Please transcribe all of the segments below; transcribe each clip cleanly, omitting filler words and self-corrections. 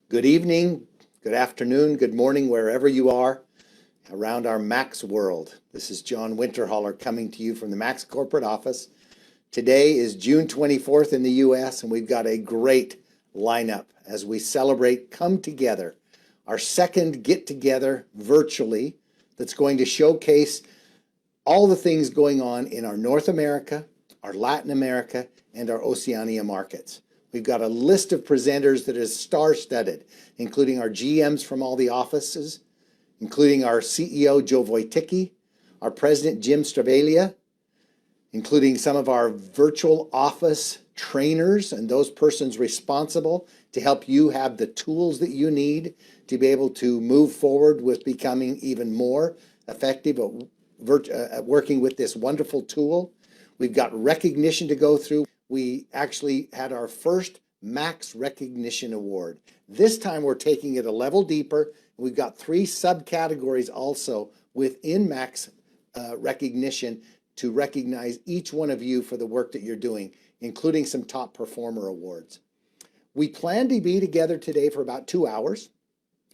Good evening, good afternoon, good morning, wherever you are around our Max world. This is John Winterholler coming to you from the Max corporate office. Today is June 24th in the US, and we've got a great lineup as we celebrate Come Together, our second get together virtually that's going to showcase all the things going on in our North America, our Latin America, and our Oceania markets. We've got a list of presenters that is star-studded, including our GMs from all the offices, including our CEO, Joe Wojtycki, our president, Jim Stravalia, including some of our virtual office trainers and those persons responsible to help you have the tools that you need to be able to move forward with becoming even more effective at working with this wonderful tool. We've got recognition to go through. We actually had our first Max Recognition Award. This time we're taking it a level deeper. We've got 3 subcategories also within Max Recognition to recognize each one of you for the work that you're doing, including some top performer awards. We plan to be together today for about 2 hours.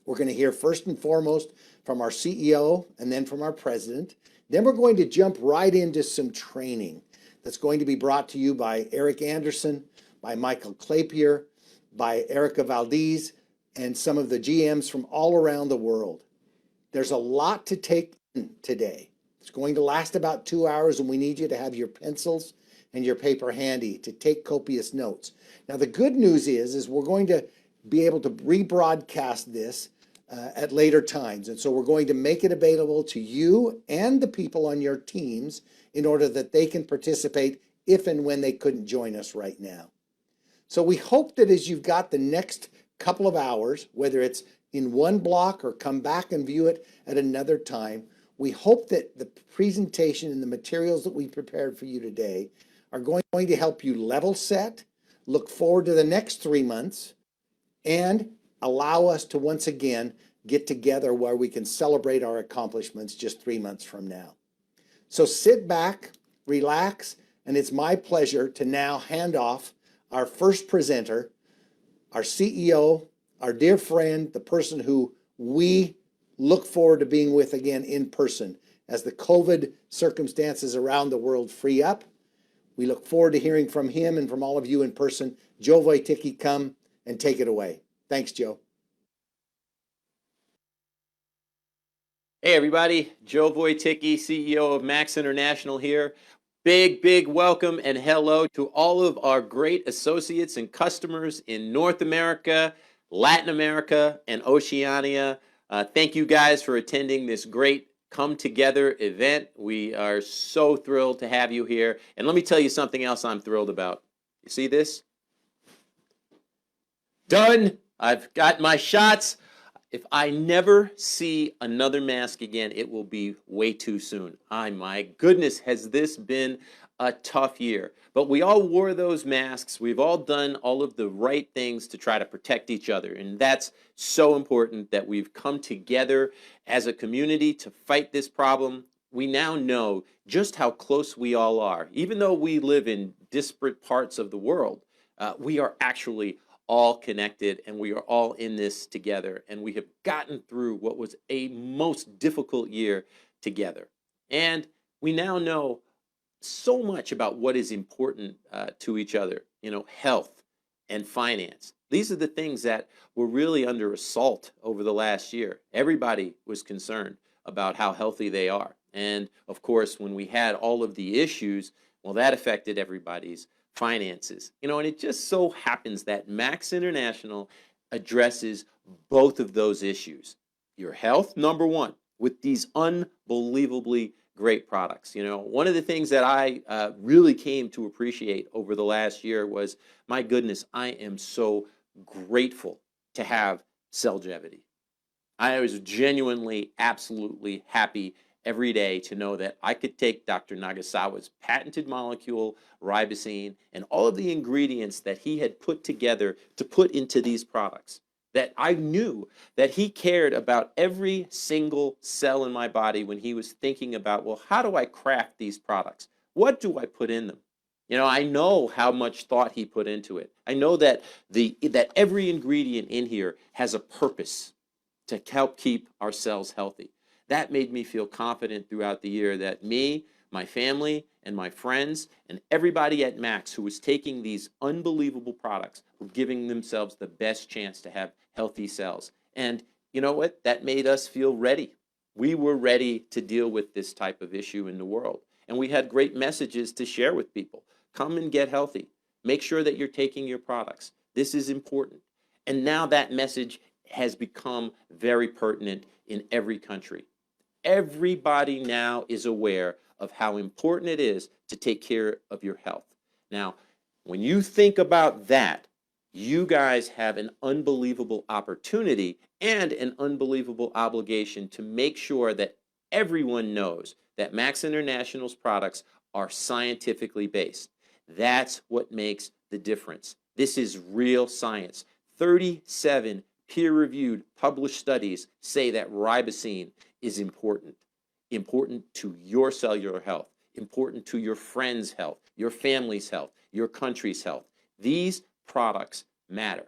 We're going to hear first and foremost from our CEO and then from our president. Then we're going to jump right into some training that's going to be brought to you by Eric Anderson, by Michael Clapier, by Erica Valdez, and some of the GMs from all around the world. There's a lot to take in today. It's going to last about 2 hours, and we need you to have your pencils and your paper handy to take copious notes. Now, the good news is we're going to be able to rebroadcast this at later times. And so we're going to make it available to you and the people on your teams in order that they can participate if and when they couldn't join us right now. So we hope that as you've got the next couple of hours, whether it's in one block or come back and view it at another time, we hope that the presentation and the materials that we prepared for you today are going to help you level set, look forward to the next 3 months, and allow us to once again get together where we can celebrate our accomplishments just 3 months from now. So sit back, relax, and it's my pleasure to now hand off our first presenter, our CEO, our dear friend, the person who we look forward to being with again in person as the COVID circumstances around the world free up. We look forward to hearing from him and from all of you in person. Joe Wojtycki, come and take it away. Thanks, Joe. Hey everybody, Joe Wojtycki, CEO of Max International here. Big welcome and hello to all of our great associates and customers in North America, Latin America, and Oceania. Thank you guys for attending this great Come Together event. We are so thrilled to have you here. And let me tell you something else I'm thrilled about. You see this? Done. I've got my shots. If I never see another mask again, it will be way too soon. My goodness, has this been a tough year. But we all wore those masks. We've all done all of the right things to try to protect each other. And that's so important that we've come together as a community to fight this problem. We now know just how close we all are. Even though we live in disparate parts of the world, we are actually all connected, and we are all in this together, and we have gotten through what was a most difficult year together. And we now know so much about what is important to each other, health and finance. These are the things that were really under assault over the last year. Everybody was concerned about how healthy they are. And of course, when we had all of the issues, well, that affected everybody's finances. And it just so happens that Max International addresses both of those issues. Your health, number one, with these unbelievably great products. One of the things that I really came to appreciate over the last year was, my goodness, I am so grateful to have Cellgevity. I was genuinely, absolutely happy every day to know that I could take Dr. Nagasawa's patented molecule, ribosine, and all of the ingredients that he had put together to put into these products. That I knew that he cared about every single cell in my body when he was thinking about, well, how do I craft these products? What do I put in them? You know, I know how much thought he put into it. I know that that every ingredient in here has a purpose to help keep our cells healthy. That made me feel confident throughout the year that me, my family, and my friends, and everybody at Max who was taking these unbelievable products were giving themselves the best chance to have healthy cells. And you know what? That made us feel ready. We were ready to deal with this type of issue in the world. And we had great messages to share with people. Come and get healthy. Make sure that you're taking your products. This is important. And now that message has become very pertinent in every country. Everybody now is aware of how important it is to take care of your health. Now, when you think about that, you guys have an unbelievable opportunity and an unbelievable obligation to make sure that everyone knows that Max International's products are scientifically based. That's what makes the difference. This is real science. 37 peer-reviewed published studies say that ribosine is important to your cellular health, important to your friends' health, your family's health, your country's health. These products matter.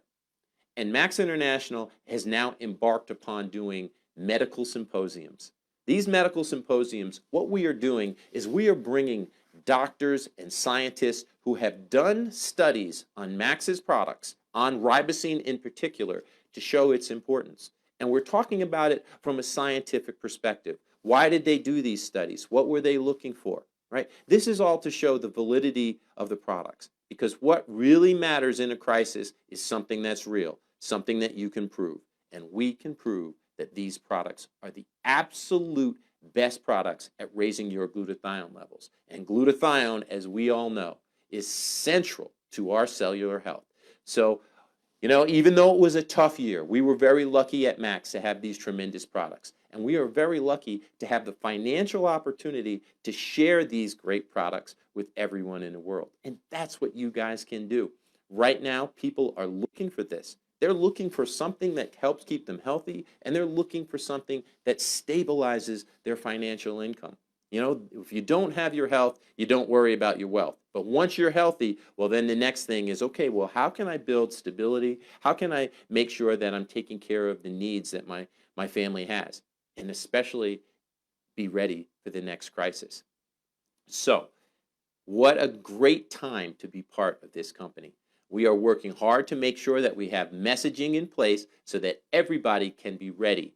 And Max International has now embarked upon doing medical symposiums. These medical symposiums, what we are doing is we are bringing doctors and scientists who have done studies on Max's products, on ribosine in particular, to show its importance. And we're talking about it from a scientific perspective. Why did they do these studies? What were they looking for? Right? This is all to show the validity of the products. Because what really matters in a crisis is something that's real, something that you can prove. And we can prove that these products are the absolute best products at raising your glutathione levels. And glutathione, as we all know, is central to our cellular health. So, you know, even though it was a tough year, we were very lucky at Max to have these tremendous products. And we are very lucky to have the financial opportunity to share these great products with everyone in the world. And that's what you guys can do. Right now, people are looking for this. They're looking for something that helps keep them healthy, and they're looking for something that stabilizes their financial income. You know, if you don't have your health, you don't worry about your wealth. But once you're healthy, well, then the next thing is, okay, well, how can I build stability? How can I make sure that I'm taking care of the needs that my family has? And especially be ready for the next crisis. So, what a great time to be part of this company. We are working hard to make sure that we have messaging in place so that everybody can be ready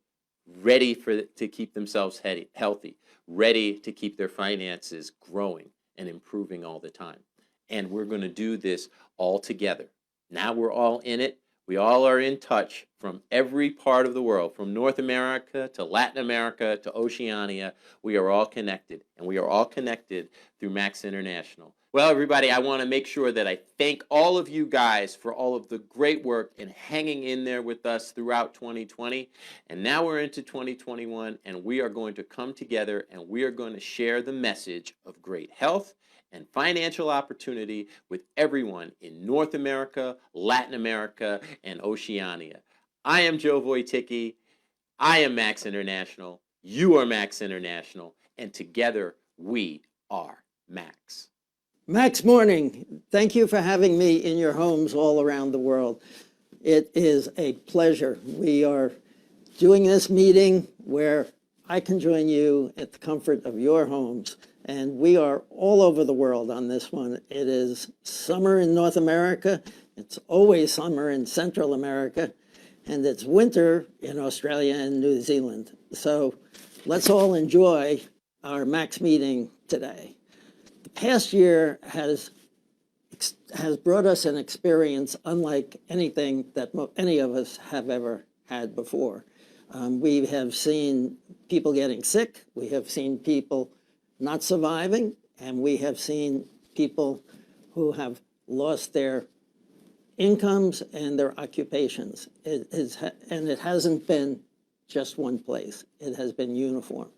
to keep themselves healthy, ready to keep their finances growing and improving all the time. And we're going to do this all together. Now we're all in it. We all are in touch from every part of the world, from North America to Latin America to Oceania. We are all connected, and we are all connected through Max International. Well, everybody, I want to make sure that I thank all of you guys for all of the great work and hanging in there with us throughout 2020. And now we're into 2021, and we are going to come together and we are going to share the message of great health and financial opportunity with everyone in North America, Latin America, and Oceania. I am Joe Wojtycki. I am Max International. You are Max International. And together we are Max. Max Morning, thank you for having me in your homes all around the world. It is a pleasure. We are doing this meeting where I can join you at the comfort of your homes. And we are all over the world on this one. It is summer in North America. It's always summer in Central America. And it's winter in Australia and New Zealand. So let's all enjoy our Max meeting today. The past year has brought us an experience unlike anything that any of us have ever had before. We have seen people getting sick. We have seen people not surviving, and we have seen people who have lost their incomes and their occupations. And it hasn't been just one place. It has been uniform.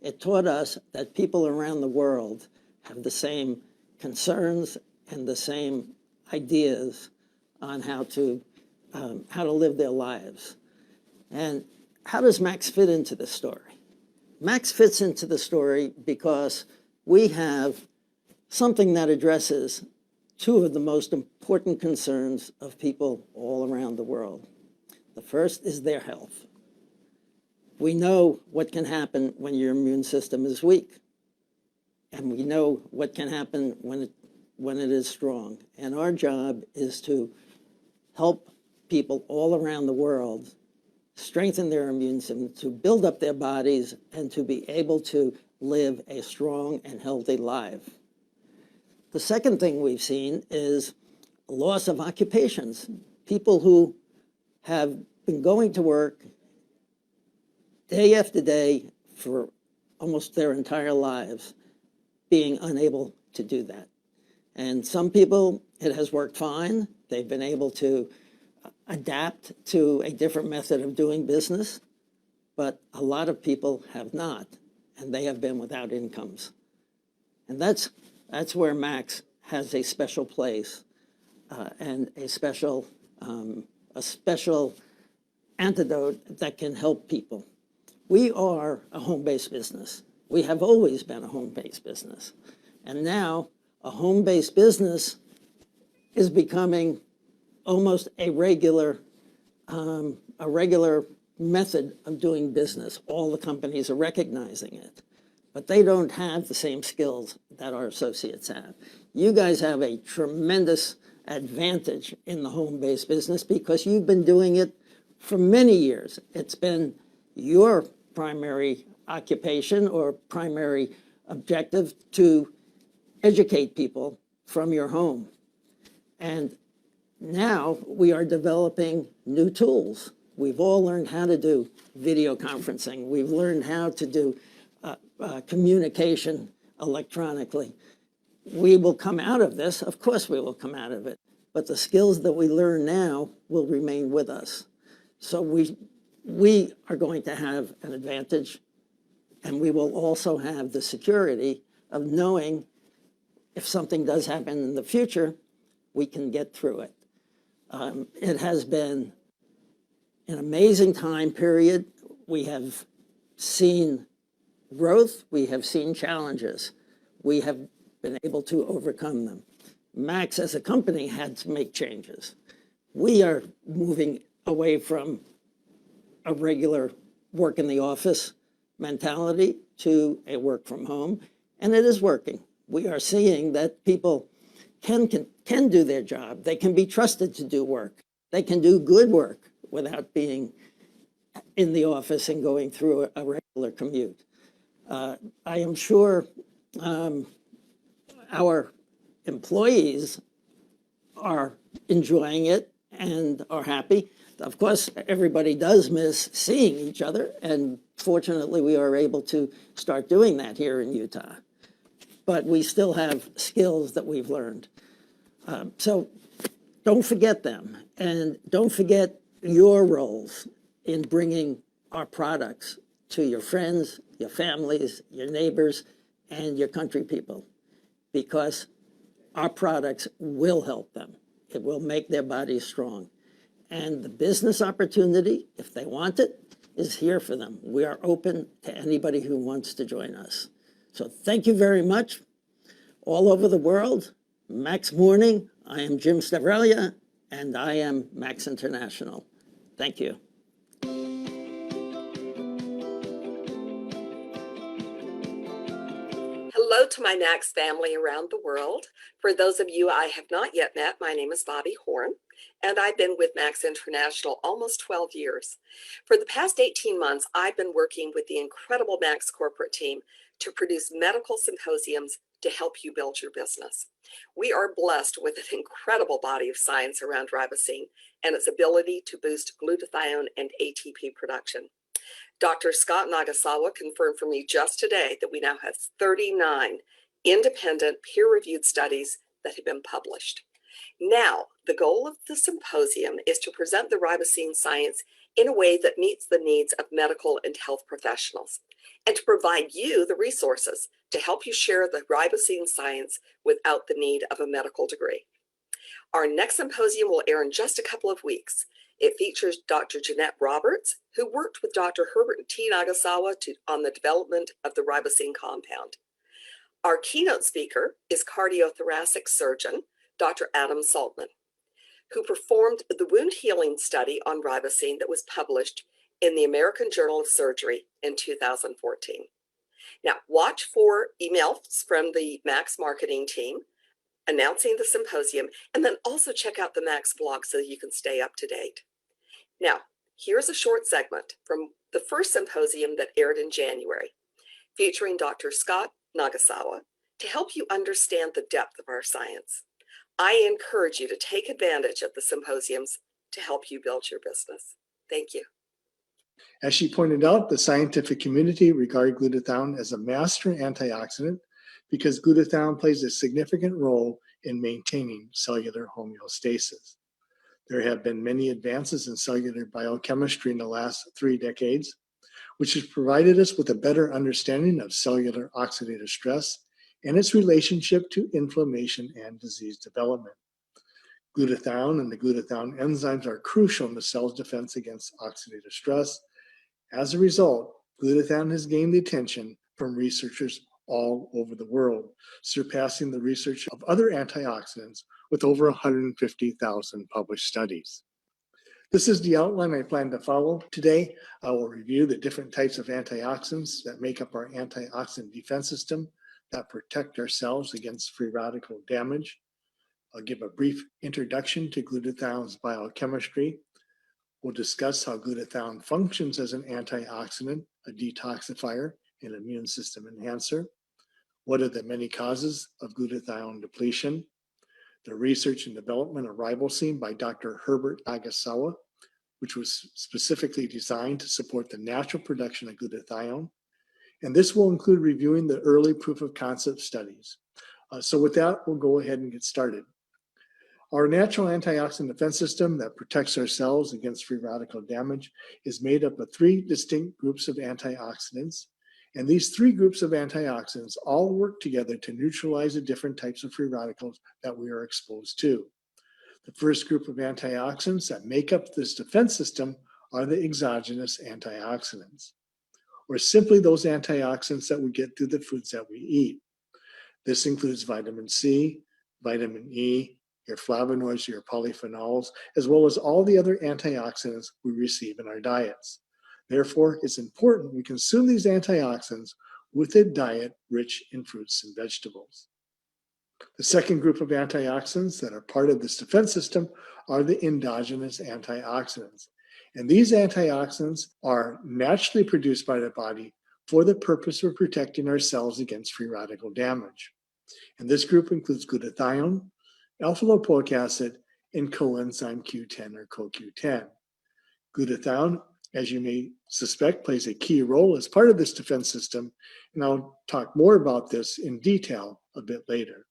It taught us that people around the world have the same concerns and the same ideas on how to live their lives. And how does Max fit into the story? Max fits into the story because we have something that addresses two of the most important concerns of people all around the world. The first is their health. We know what can happen when your immune system is weak, and we know what can happen when it is strong. And our job is to help people all around the world strengthen their immune system, to build up their bodies, and to be able to live a strong and healthy life. The second thing we've seen is loss of occupations. People who have been going to work day after day for almost their entire lives, being unable to do that. And some people, it has worked fine. They've been able to adapt to a different method of doing business, but a lot of people have not, and they have been without incomes. And that's where Max has a special place and a special antidote that can help people. We are a home-based business. We have always been a home-based business. And now a home-based business is becoming almost a regular method of doing business. All the companies are recognizing it, but they don't have the same skills that our associates have. You guys have a tremendous advantage in the home-based business because you've been doing it for many years. It's been your primary occupation or primary objective to educate people from your home. And now we are developing new tools. We've all learned how to do video conferencing. We've learned how to do communication electronically. We will come out of this. Of course we will come out of it. But the skills that we learn now will remain with us. So we are going to have an advantage, and we will also have the security of knowing if something does happen in the future, we can get through it. It has been an amazing time period. We have seen growth. We have seen challenges. We have been able to overcome them. Max, as a company, had to make changes. We are moving away from a regular work in the office mentality to a work from home, and it is working. We are seeing that people can do their job. They can be trusted to do work. They can do good work without being in the office and going through a regular commute. I am sure our employees are enjoying it and are happy. Of course, everybody does miss seeing each other, and fortunately we are able to start doing that here in Utah. But we still have skills that we've learned. So don't forget them, and don't forget your roles in bringing our products to your friends, your families, your neighbors, and your country people, because our products will help them. It will make their bodies strong. And the business opportunity, if they want it, is here for them. We are open to anybody who wants to join us. So thank you very much. All over the world, Max Morning. I am Jim Stavrelia, and I am Max International. Thank you. Hello to my Max family around the world. For those of you I have not yet met, my name is Bobby Horn, and I've been with Max International almost 12 years. For the past 18 months, I've been working with the incredible Max corporate team to produce medical symposiums to help you build your business. We are blessed with an incredible body of science around ribosine and its ability to boost glutathione and ATP production. Dr. Scott Nagasawa confirmed for me just today that we now have 39 independent peer-reviewed studies that have been published. Now, the goal of the symposium is to present the ribosine science in a way that meets the needs of medical and health professionals, and to provide you the resources to help you share the ribosine science without the need of a medical degree. Our next symposium will air in just a couple of weeks. It features Dr. Jeanette Roberts, who worked with Dr. Herbert T. Nagasawa on the development of the ribosine compound. Our keynote speaker is cardiothoracic surgeon, Dr. Adam Saltman, who performed the wound healing study on ribosine that was published in the American Journal of Surgery in 2014. Now, watch for emails from the Max marketing team announcing the symposium, and then also check out the Max blog so you can stay up to date. Now, here's a short segment from the first symposium that aired in January, featuring Dr. Scott Nagasawa to help you understand the depth of our science. I encourage you to take advantage of the symposiums to help you build your business. Thank you. As she pointed out, the scientific community regard glutathione as a master antioxidant because glutathione plays a significant role in maintaining cellular homeostasis. There have been many advances in cellular biochemistry in the last 3 decades, which has provided us with a better understanding of cellular oxidative stress and its relationship to inflammation and disease development. Glutathione and the glutathione enzymes are crucial in the cell's defense against oxidative stress. As a result, glutathione has gained the attention from researchers all over the world, surpassing the research of other antioxidants with over 150,000 published studies. This is the outline I plan to follow. Today, I will review the different types of antioxidants that make up our antioxidant defense system that protect our cells against free radical damage. I'll give a brief introduction to glutathione's biochemistry. We'll discuss how glutathione functions as an antioxidant, a detoxifier, and immune system enhancer. What are the many causes of glutathione depletion? The research and development of ribosine by Dr. Herbert Nagasawa, which was specifically designed to support the natural production of glutathione. And this will include reviewing the early proof of concept studies. So with that, we'll go ahead and get started. Our natural antioxidant defense system that protects our cells against free radical damage is made up of 3 distinct groups of antioxidants. And these 3 groups of antioxidants all work together to neutralize the different types of free radicals that we are exposed to. The first group of antioxidants that make up this defense system are the exogenous antioxidants, or simply those antioxidants that we get through the foods that we eat. This includes vitamin C, vitamin E, your flavonoids, your polyphenols, as well as all the other antioxidants we receive in our diets. Therefore, it's important we consume these antioxidants with a diet rich in fruits and vegetables. The second group of antioxidants that are part of this defense system are the endogenous antioxidants. And these antioxidants are naturally produced by the body for the purpose of protecting our cells against free radical damage. And this group includes glutathione, alpha-lipoic acid, and coenzyme Q10 or CoQ10. Glutathione, as you may suspect, plays a key role as part of this defense system, and I'll talk more about this in detail a bit later.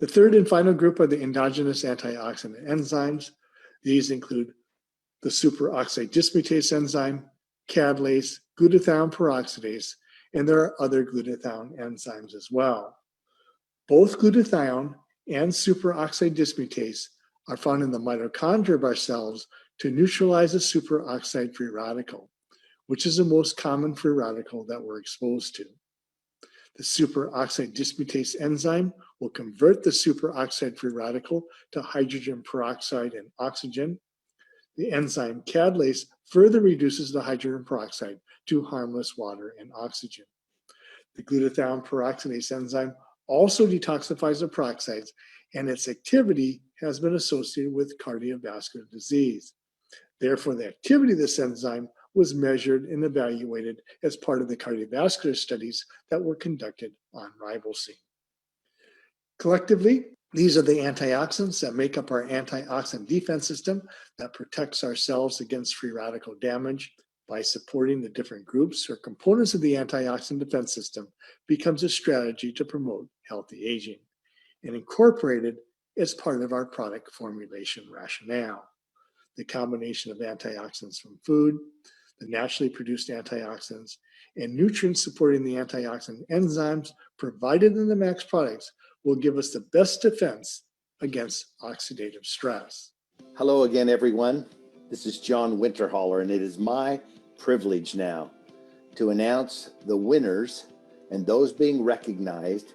The third and final group are the endogenous antioxidant enzymes. These include the superoxide dismutase enzyme, catalase, glutathione peroxidase, and there are other glutathione enzymes as well. Both glutathione and superoxide dismutase are found in the mitochondria of our cells to neutralize a superoxide free radical, which is the most common free radical that we're exposed to. The superoxide dismutase enzyme will convert the superoxide free radical to hydrogen peroxide and oxygen. The enzyme catalase further reduces the hydrogen peroxide to harmless water and oxygen. The glutathione peroxidase enzyme also detoxifies the peroxides, and its activity has been associated with cardiovascular disease. Therefore, the activity of this enzyme was measured and evaluated as part of the cardiovascular studies that were conducted on ribosine. Collectively, these are the antioxidants that make up our antioxidant defense system that protects our cells against free radical damage. By supporting the different groups or components of the antioxidant defense system becomes a strategy to promote healthy aging and incorporated as part of our product formulation rationale. The combination of antioxidants from food, the naturally produced antioxidants, and nutrients supporting the antioxidant enzymes provided in the Max products will give us the best defense against oxidative stress. Hello again, everyone. This is John Winterholler, and it is my privilege now to announce the winners and those being recognized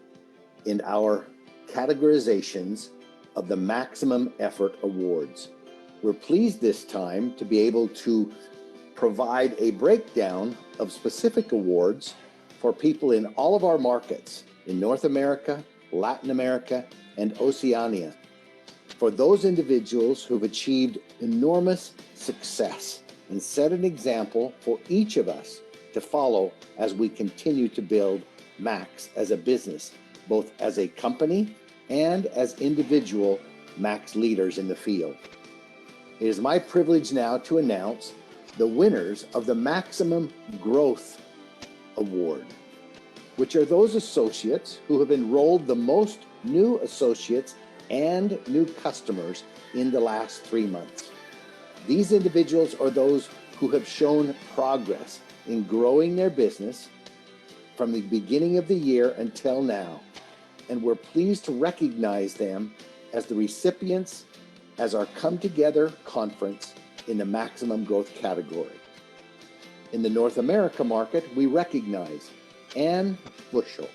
in our categorizations of the Maximum Effort Awards. We're pleased this time to be able to provide a breakdown of specific awards for people in all of our markets in North America, Latin America, and Oceania, for those individuals who've achieved enormous success and set an example for each of us to follow as we continue to build Max as a business, both as a company and as individual Max leaders in the field. It is my privilege now to announce the winners of the Maximum Growth Award, which are those associates who have enrolled the most new associates and new customers in the last 3 months. These individuals are those who have shown progress in growing their business from the beginning of the year until now, and we're pleased to recognize them as the recipients as our Come Together conference in the Maximum Growth category. In the North America market, we recognize Ann Bushel,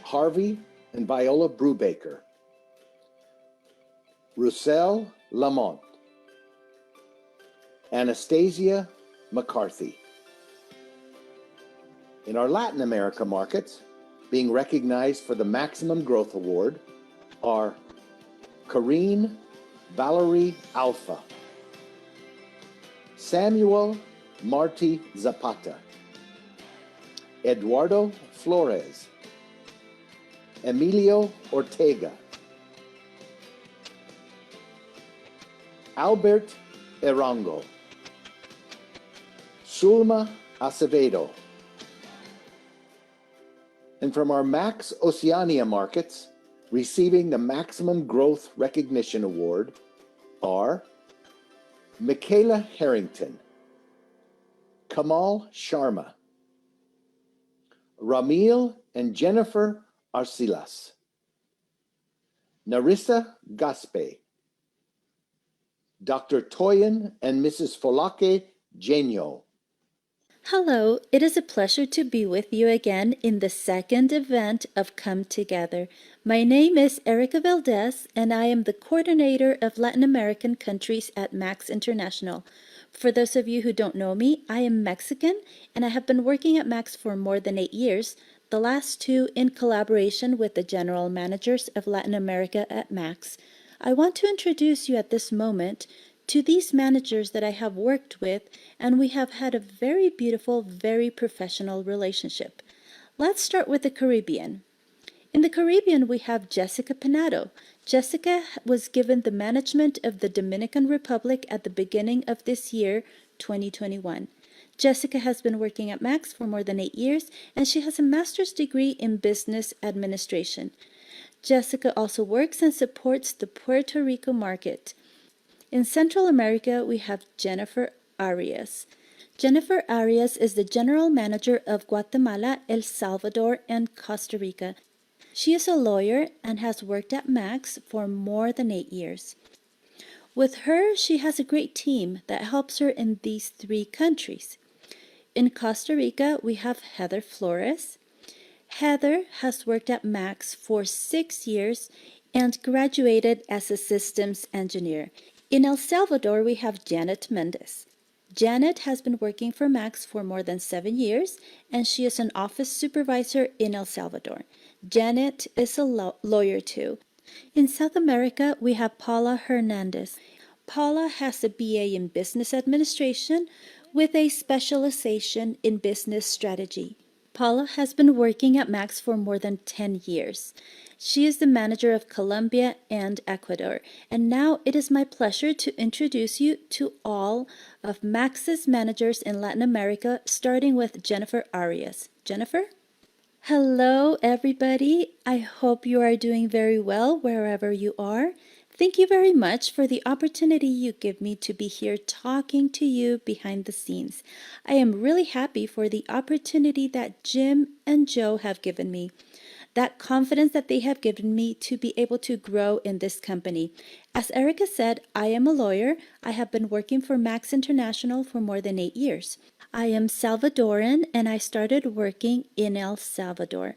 Harvey and Viola Brubaker, Roussel Lamont, Anastasia McCarthy. In our Latin America markets, being recognized for the Maximum Growth Award are Corrine Valerie Alpha, Samuel Marti Zapata, Eduardo Flores, Emilio Ortega, Albert Erango, Sulma Acevedo. And from our Max Oceania markets, receiving the Maximum Growth Recognition Award are Michaela Harrington, Kamal Sharma, Ramil and Jennifer Arcilas, Narissa Gaspe, Dr. Toyin and Mrs. Folake Genio. Hello, it is a pleasure to be with you again in the second event of Come Together. My name is Erica Valdez, and I am the coordinator of Latin American countries at Max International. For those of you who don't know me, I am Mexican, and I have been working at Max for more than 8 years, the last 2 in collaboration with the general managers of Latin America at Max. I want to introduce you at this moment to these managers that I have worked with, and we have had a very beautiful, very professional relationship. Let's start with the Caribbean. In the Caribbean, we have Jessica Penado. Jessica was given the management of the Dominican Republic at the beginning of this year, 2021. Jessica has been working at Max for more than 8 years, and she has a master's degree in business administration. Jessica also works and supports the Puerto Rico market. In Central America, we have Jennifer Arias. Jennifer Arias is the general manager of Guatemala, El Salvador, and Costa Rica. She is a lawyer and has worked at Max for more than 8 years. With her, she has a great team that helps her in these 3 countries. In Costa Rica, we have Heather Flores. Heather has worked at Max for 6 years and graduated as a systems engineer. In El Salvador, we have Janet Mendez. Janet has been working for Max for more than 7 years, and she is an office supervisor in El Salvador. Janet is a lawyer too. In South America, we have Paula Hernandez. Paula has a BA in business administration with a specialization in business strategy. Paula has been working at Max for more than 10 years. She is the manager of Colombia and Ecuador, and now it is my pleasure to introduce you to all of Max's managers in Latin America, starting with Jennifer Arias. Jennifer? Hello, everybody. I hope you are doing very well wherever you are. Thank you very much for the opportunity you give me to be here talking to you behind the scenes. I am really happy for the opportunity that Jim and Joe have given me. that confidence that they have given me to be able to grow in this company. As Erica said, I am a lawyer. I have been working for Max International for more than 8 years. I am Salvadoran and I started working in El Salvador.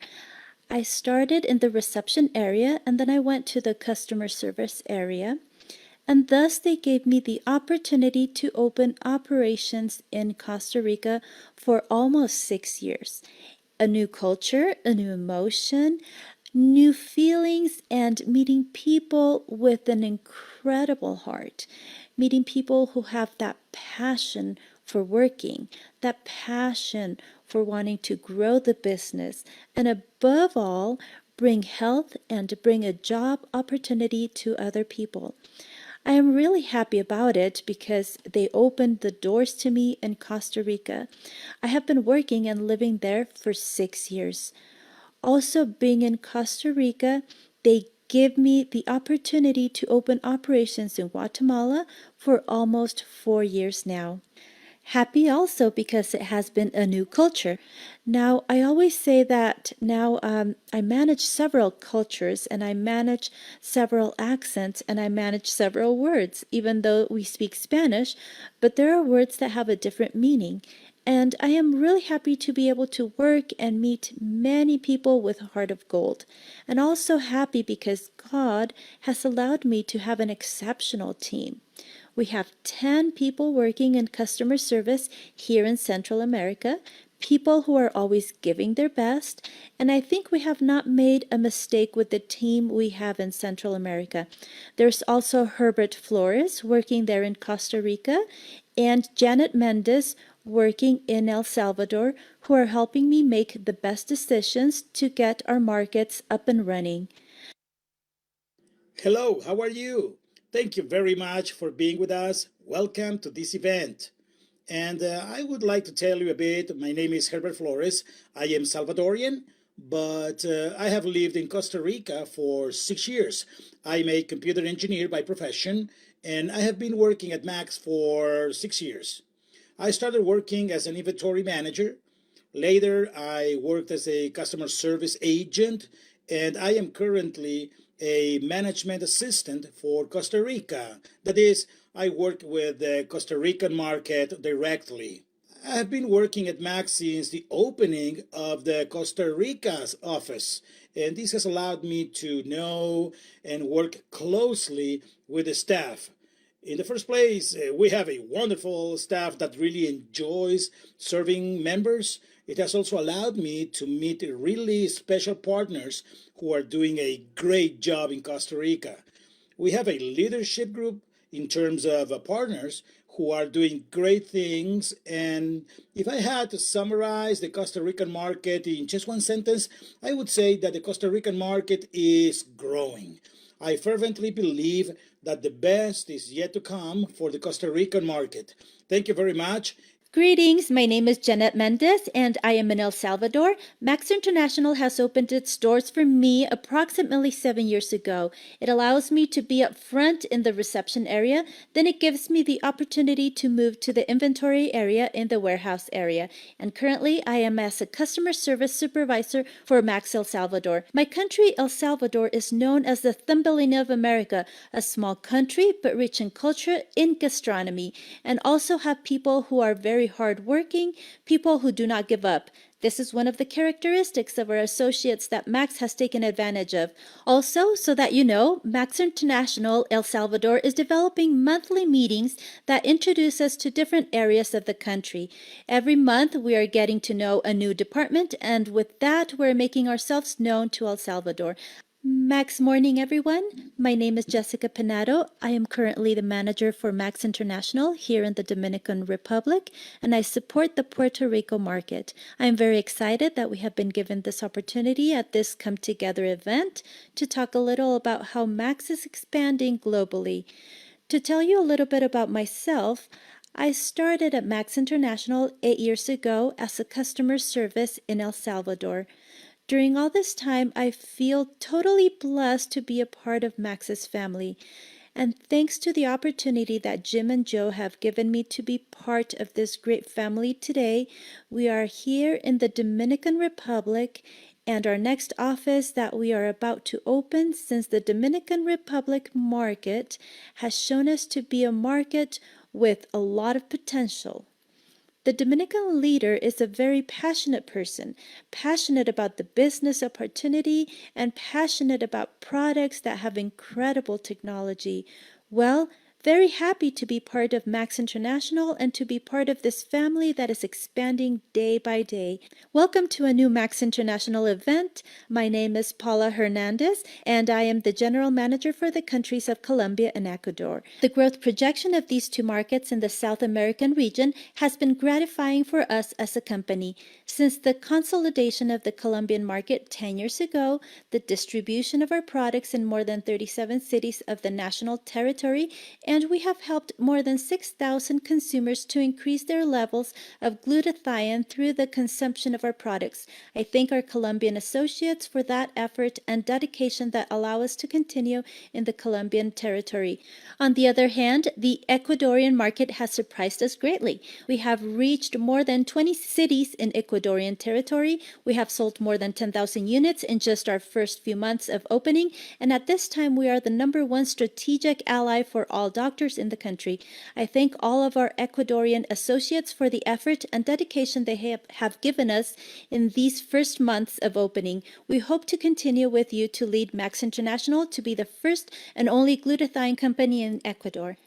I started in the reception area and then I went to the customer service area. And thus they gave me the opportunity to open operations in Costa Rica for almost 6 years. A new culture, a new emotion, new feelings, and meeting people with an incredible heart. Meeting people who have that passion for working, that passion for wanting to grow the business, and above all, bring health and bring a job opportunity to other people. I am really happy about it because they opened the doors to me in Costa Rica. I have been working and living there for 6 years. Also, being in Costa Rica, they give me the opportunity to open operations in Guatemala for almost 4 years now. Happy also because it has been a new culture. Now, I always say that now I manage several cultures and I manage several accents and I manage several words, even though we speak Spanish, but there are words that have a different meaning. And I am really happy to be able to work and meet many people with a heart of gold. And also happy because God has allowed me to have an exceptional team. We have 10 people working in customer service here in Central America, people who are always giving their best, and I think we have not made a mistake with the team we have in Central America. There's also Herbert Flores working there in Costa Rica, and Janet Mendez working in El Salvador, who are helping me make the best decisions to get our markets up and running. Hello, how are you? Thank you very much for being with us. Welcome to this event. And I would like to tell you a bit. My name is Herbert Flores. I am Salvadorian, but I have lived in Costa Rica for 6 years. I'm a computer engineer by profession, and I have been working at Max for 6 years. I started working as an inventory manager. Later, I worked as a customer service agent, and I am currently a management assistant for Costa Rica. That is, I work with the Costa Rican market directly. I have been working at Max since the opening of the Costa Rica's office, and this has allowed me to know and work closely with the staff. In the first place, we have a wonderful staff that really enjoys serving members. It has also allowed me to meet really special partners who are doing a great job in Costa Rica. We have a leadership group in terms of partners who are doing great things. And if I had to summarize the Costa Rican market in just one sentence, I would say that the Costa Rican market is growing. I fervently believe that the best is yet to come for the Costa Rican market. Thank you very much. Greetings, my name is Janet Mendez and I am in El Salvador. Max International has opened its doors for me approximately 7 years ago. It allows me to be up front in the reception area, then it gives me the opportunity to move to the inventory area in the warehouse area. And currently I am as a customer service supervisor for Max El Salvador. My country, El Salvador, is known as the Thumbelina of America, a small country but rich in culture, in gastronomy, and also have people who are very hardworking, people who do not give up. This is one of the characteristics of our associates that Max has taken advantage of. Also, so that you know, Max International El Salvador is developing monthly meetings that introduce us to different areas of the country. Every month, we are getting to know a new department, and with that, we're making ourselves known to El Salvador. Max morning, everyone. My name is Jessica Pinado. I am currently the manager for Max International here in the Dominican Republic, and I support the Puerto Rico market. I am very excited that we have been given this opportunity at this Come Together event to talk a little about how Max is expanding globally. To tell you a little bit about myself, I started at Max International 8 years ago as a customer service in El Salvador. During all this time, I feel totally blessed to be a part of Max's family. And thanks to the opportunity that Jim and Joe have given me to be part of this great family today, we are here in the Dominican Republic and our next office that we are about to open, since the Dominican Republic market has shown us to be a market with a lot of potential. The Dominican leader is a very passionate person, passionate about the business opportunity and passionate about products that have incredible technology. Well, very happy to be part of Max International and to be part of this family that is expanding day by day. Welcome to a new Max International event. My name is Paula Hernandez, and I am the General Manager for the countries of Colombia and Ecuador. The growth projection of these two markets in the South American region has been gratifying for us as a company. Since the consolidation of the Colombian market 10 years ago, the distribution of our products in more than 37 cities of the national territory, and we have helped more than 6,000 consumers to increase their levels of glutathione through the consumption of our products. I thank our Colombian associates for that effort and dedication that allow us to continue in the Colombian territory. On the other hand, the Ecuadorian market has surprised us greatly. We have reached more than 20 cities in Ecuadorian territory. We have sold more than 10,000 units in just our first few months of opening, and at this time we are the #1 strategic ally for all doctors in the country. I thank all of our Ecuadorian associates for the effort and dedication they have given us in these first months of opening. We hope to continue with you to lead Max International to be the first and only glutathione company in Ecuador.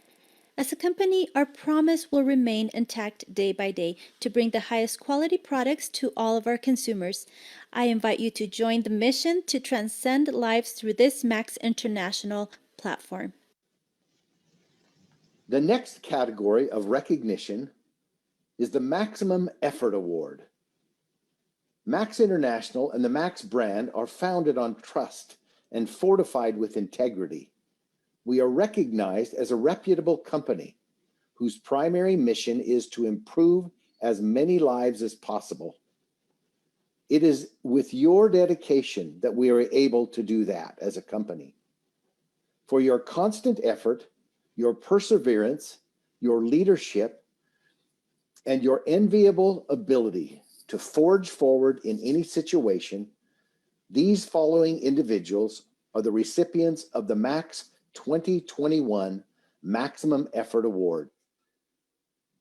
As a company, our promise will remain intact day by day to bring the highest quality products to all of our consumers. I invite you to join the mission to transcend lives through this Max International platform. The next category of recognition is the Maximum Effort Award. Max International and the Max brand are founded on trust and fortified with integrity. We are recognized as a reputable company whose primary mission is to improve as many lives as possible. It is with your dedication that we are able to do that as a company. For your constant effort, your perseverance, your leadership, and your enviable ability to forge forward in any situation, these following individuals are the recipients of the Max 2021 Maximum Effort Award.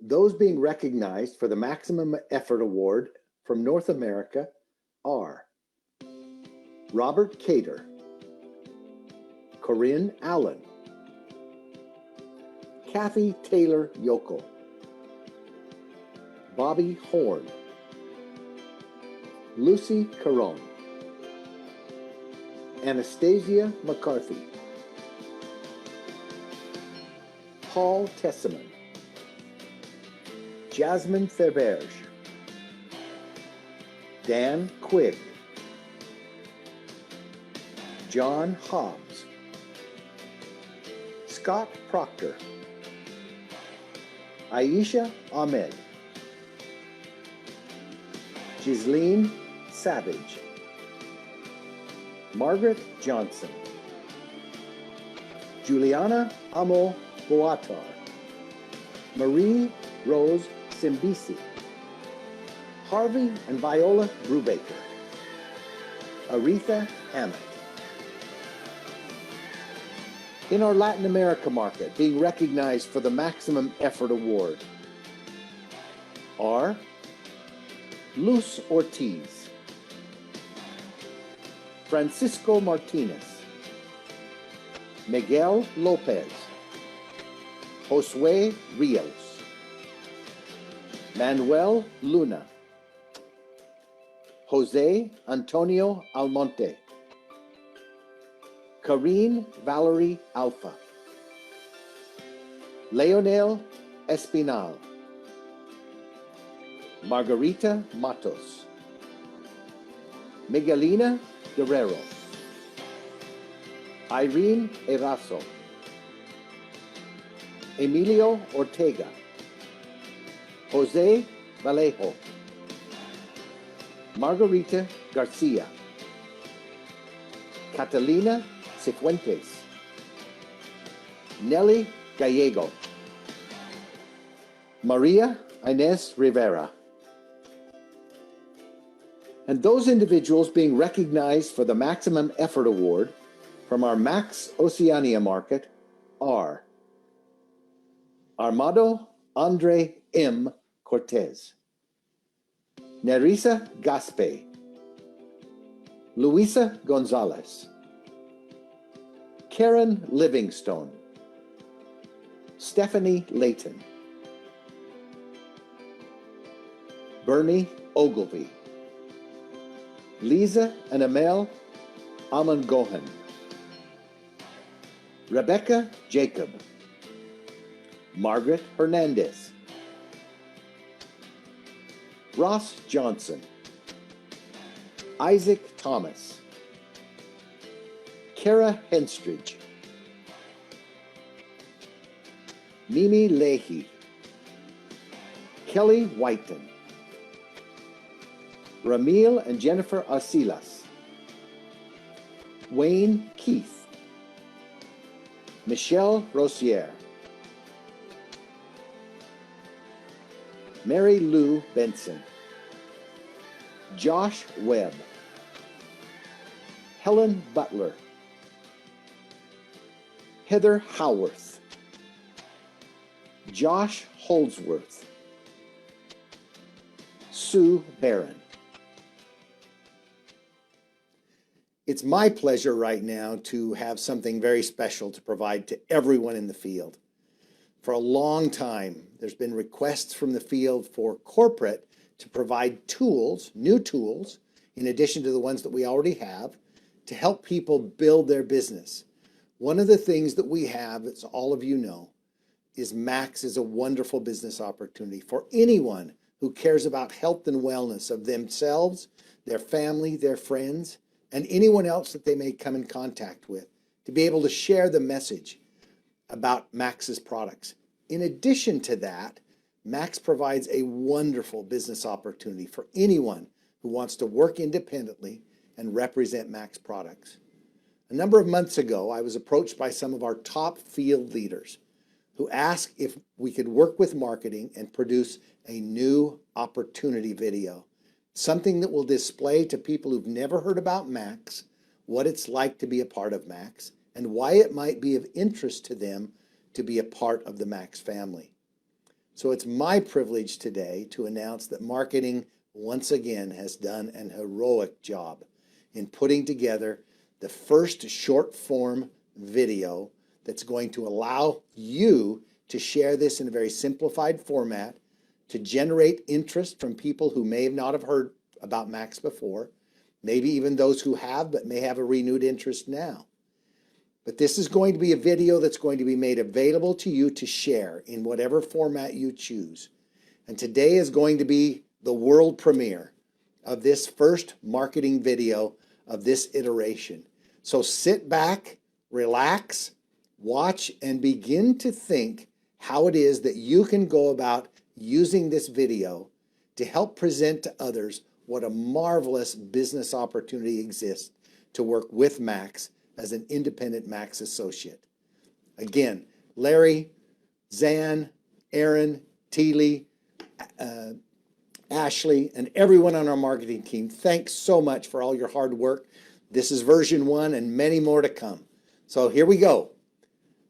Those being recognized for the Maximum Effort Award from North America are Robert Cater, Corinne Allen, Kathy Taylor Yokel, Bobby Horn, Lucy Caron, Anastasia McCarthy, Paul Tesseman, Jasmine Theberge, Dan Quigg, John Hobbs, Scott Proctor, Aisha Ahmed, Ghislaine Savage, Margaret Johnson, Juliana Amo Boatar, Marie Rose Simbisi, Harvey and Viola Brubaker, Aretha Hammett. In our Latin America market, being recognized for the Maximum Effort Award are Luz Ortiz, Francisco Martinez, Miguel Lopez, Josue Rios, Manuel Luna, Jose Antonio Almonte, Karine Valerie Alfa, Leonel Espinal, Margarita Matos, Miguelina Guerrero, Irene Erazo, Emilio Ortega, Jose Vallejo, Margarita Garcia, Catalina Cifuentes, Nelly Gallego, Maria Inés Rivera. And those individuals being recognized for the Maximum Effort Award from our Max Oceania market are Armando Andre M. Cortez, Nerissa Gaspe, Luisa Gonzalez, Karen Livingstone, Stephanie Layton, Bernie Ogilvy, Lisa and Amel Amangohan, Rebecca Jacob, Margaret Hernandez, Ross Johnson, Isaac Thomas, Kara Henstridge, Mimi Leahy, Kelly Whiten, Ramil and Jennifer Arcilas, Wayne Keith, Michelle Rosier, Mary Lou Benson, Josh Webb, Helen Butler, Heather Howarth, Josh Holdsworth, Sue Barron. It's my pleasure right now to have something very special to provide to everyone in the field. For a long time, there's been requests from the field for corporate to provide tools, new tools, in addition to the ones that we already have, to help people build their business. One of the things that we have, as all of you know, is Max is a wonderful business opportunity for anyone who cares about health and wellness of themselves, their family, their friends, and anyone else that they may come in contact with, to be able to share the message about Max's products. In addition to that, Max provides a wonderful business opportunity for anyone who wants to work independently and represent Max products. A number of months ago, I was approached by some of our top field leaders who asked if we could work with marketing and produce a new opportunity video, something that will display to people who've never heard about Max what it's like to be a part of Max and why it might be of interest to them to be a part of the Max family. So it's my privilege today to announce that marketing once again has done an heroic job in putting together the first short form video that's going to allow you to share this in a very simplified format, to generate interest from people who may not have heard about Max before, maybe even those who have but may have a renewed interest now. But this is going to be a video that's going to be made available to you to share in whatever format you choose. And today is going to be the world premiere of this first marketing video of this iteration. So sit back, relax, watch, and begin to think how it is that you can go about using this video to help present to others what a marvelous business opportunity exists to work with Max as an independent Max associate. Again, Larry, Zan, Aaron, Teely, Ashley, and everyone on our marketing team, thanks so much for all your hard work. This is version 1 and many more to come. So here we go.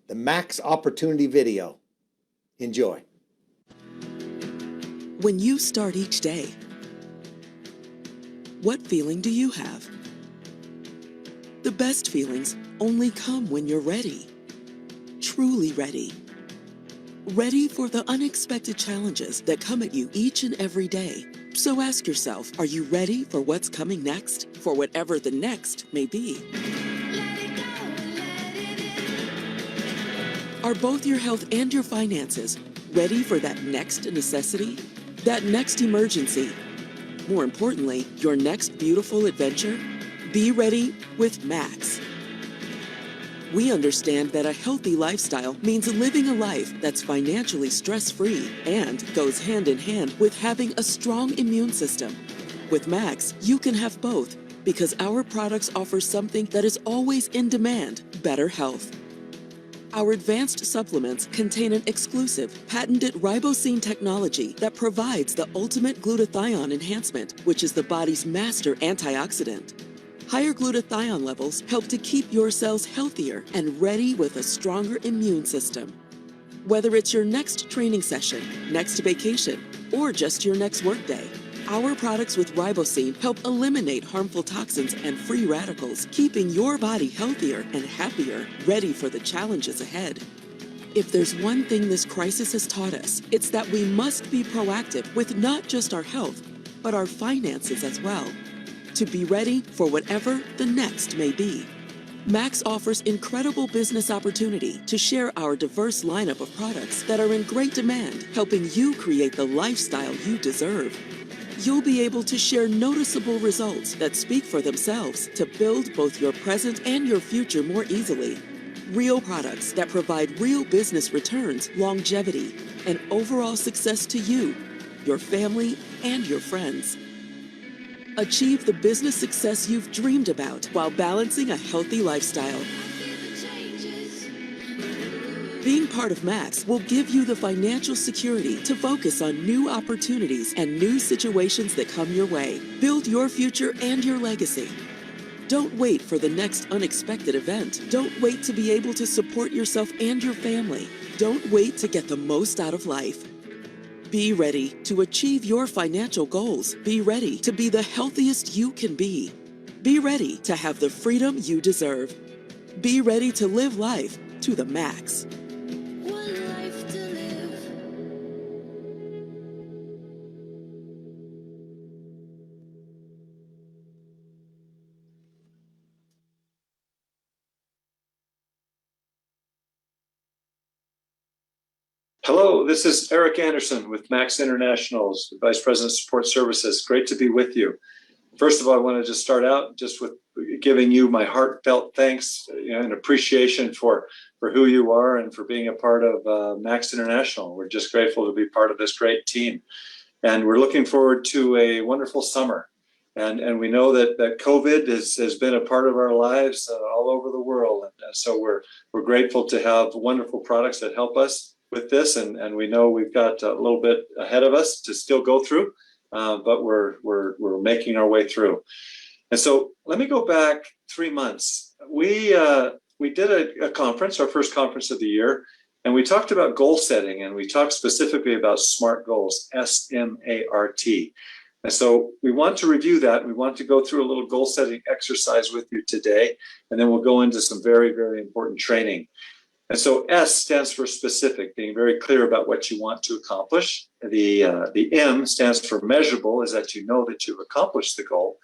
The Max opportunity video. Enjoy. When you start each day, what feeling do you have? The best feelings only come when you're ready. Truly ready. Ready for the unexpected challenges that come at you each and every day. So ask yourself, are you ready for what's coming next? For whatever the next may be. Are both your health and your finances ready for that next necessity? That next emergency? More importantly, your next beautiful adventure? Be ready with Max. We understand that a healthy lifestyle means living a life that's financially stress-free and goes hand in hand with having a strong immune system. With Max, you can have both because our products offer something that is always in demand: better health. Our advanced supplements contain an exclusive, patented ribosine technology that provides the ultimate glutathione enhancement, which is the body's master antioxidant. Higher glutathione levels help to keep your cells healthier and ready with a stronger immune system. Whether it's your next training session, next vacation, or just your next workday, our products with ribosine help eliminate harmful toxins and free radicals, keeping your body healthier and happier, ready for the challenges ahead. If there's one thing this crisis has taught us, it's that we must be proactive with not just our health, but our finances as well, to be ready for whatever the next may be. Max offers incredible business opportunity to share our diverse lineup of products that are in great demand, helping you create the lifestyle you deserve. You'll be able to share noticeable results that speak for themselves to build both your present and your future more easily. Real products that provide real business returns, longevity, and overall success to you, your family, and your friends. Achieve the business success you've dreamed about while balancing a healthy lifestyle. Being part of Max will give you the financial security to focus on new opportunities and new situations that come your way. Build your future and your legacy. Don't wait for the next unexpected event. Don't wait to be able to support yourself and your family. Don't wait to get the most out of life. Be ready to achieve your financial goals. Be ready to be the healthiest you can be. Be ready to have the freedom you deserve. Be ready to live life to the max. One life to live. Hello, this is Eric Anderson with Max International's Vice President of Support Services. Great to be with you. First of all, I want to just start out just with giving you my heartfelt thanks and appreciation for who you are and for being a part of Max International. We're just grateful to be part of this great team. And we're looking forward to a wonderful summer. And we know that COVID has been a part of our lives all over the world. And so we're grateful to have wonderful products that help us with this, and we know we've got a little bit ahead of us to still go through, but we're making our way through. And so let me go back 3 months. We did a conference, our first conference of the year, and we talked about goal setting, and we talked specifically about SMART goals, SMART. And so we want to review that. We want to go through a little goal setting exercise with you today, and then we'll go into some very, very important training. And so S stands for specific, being very clear about what you want to accomplish. The M stands for measurable, is that you know that you've accomplished the goal.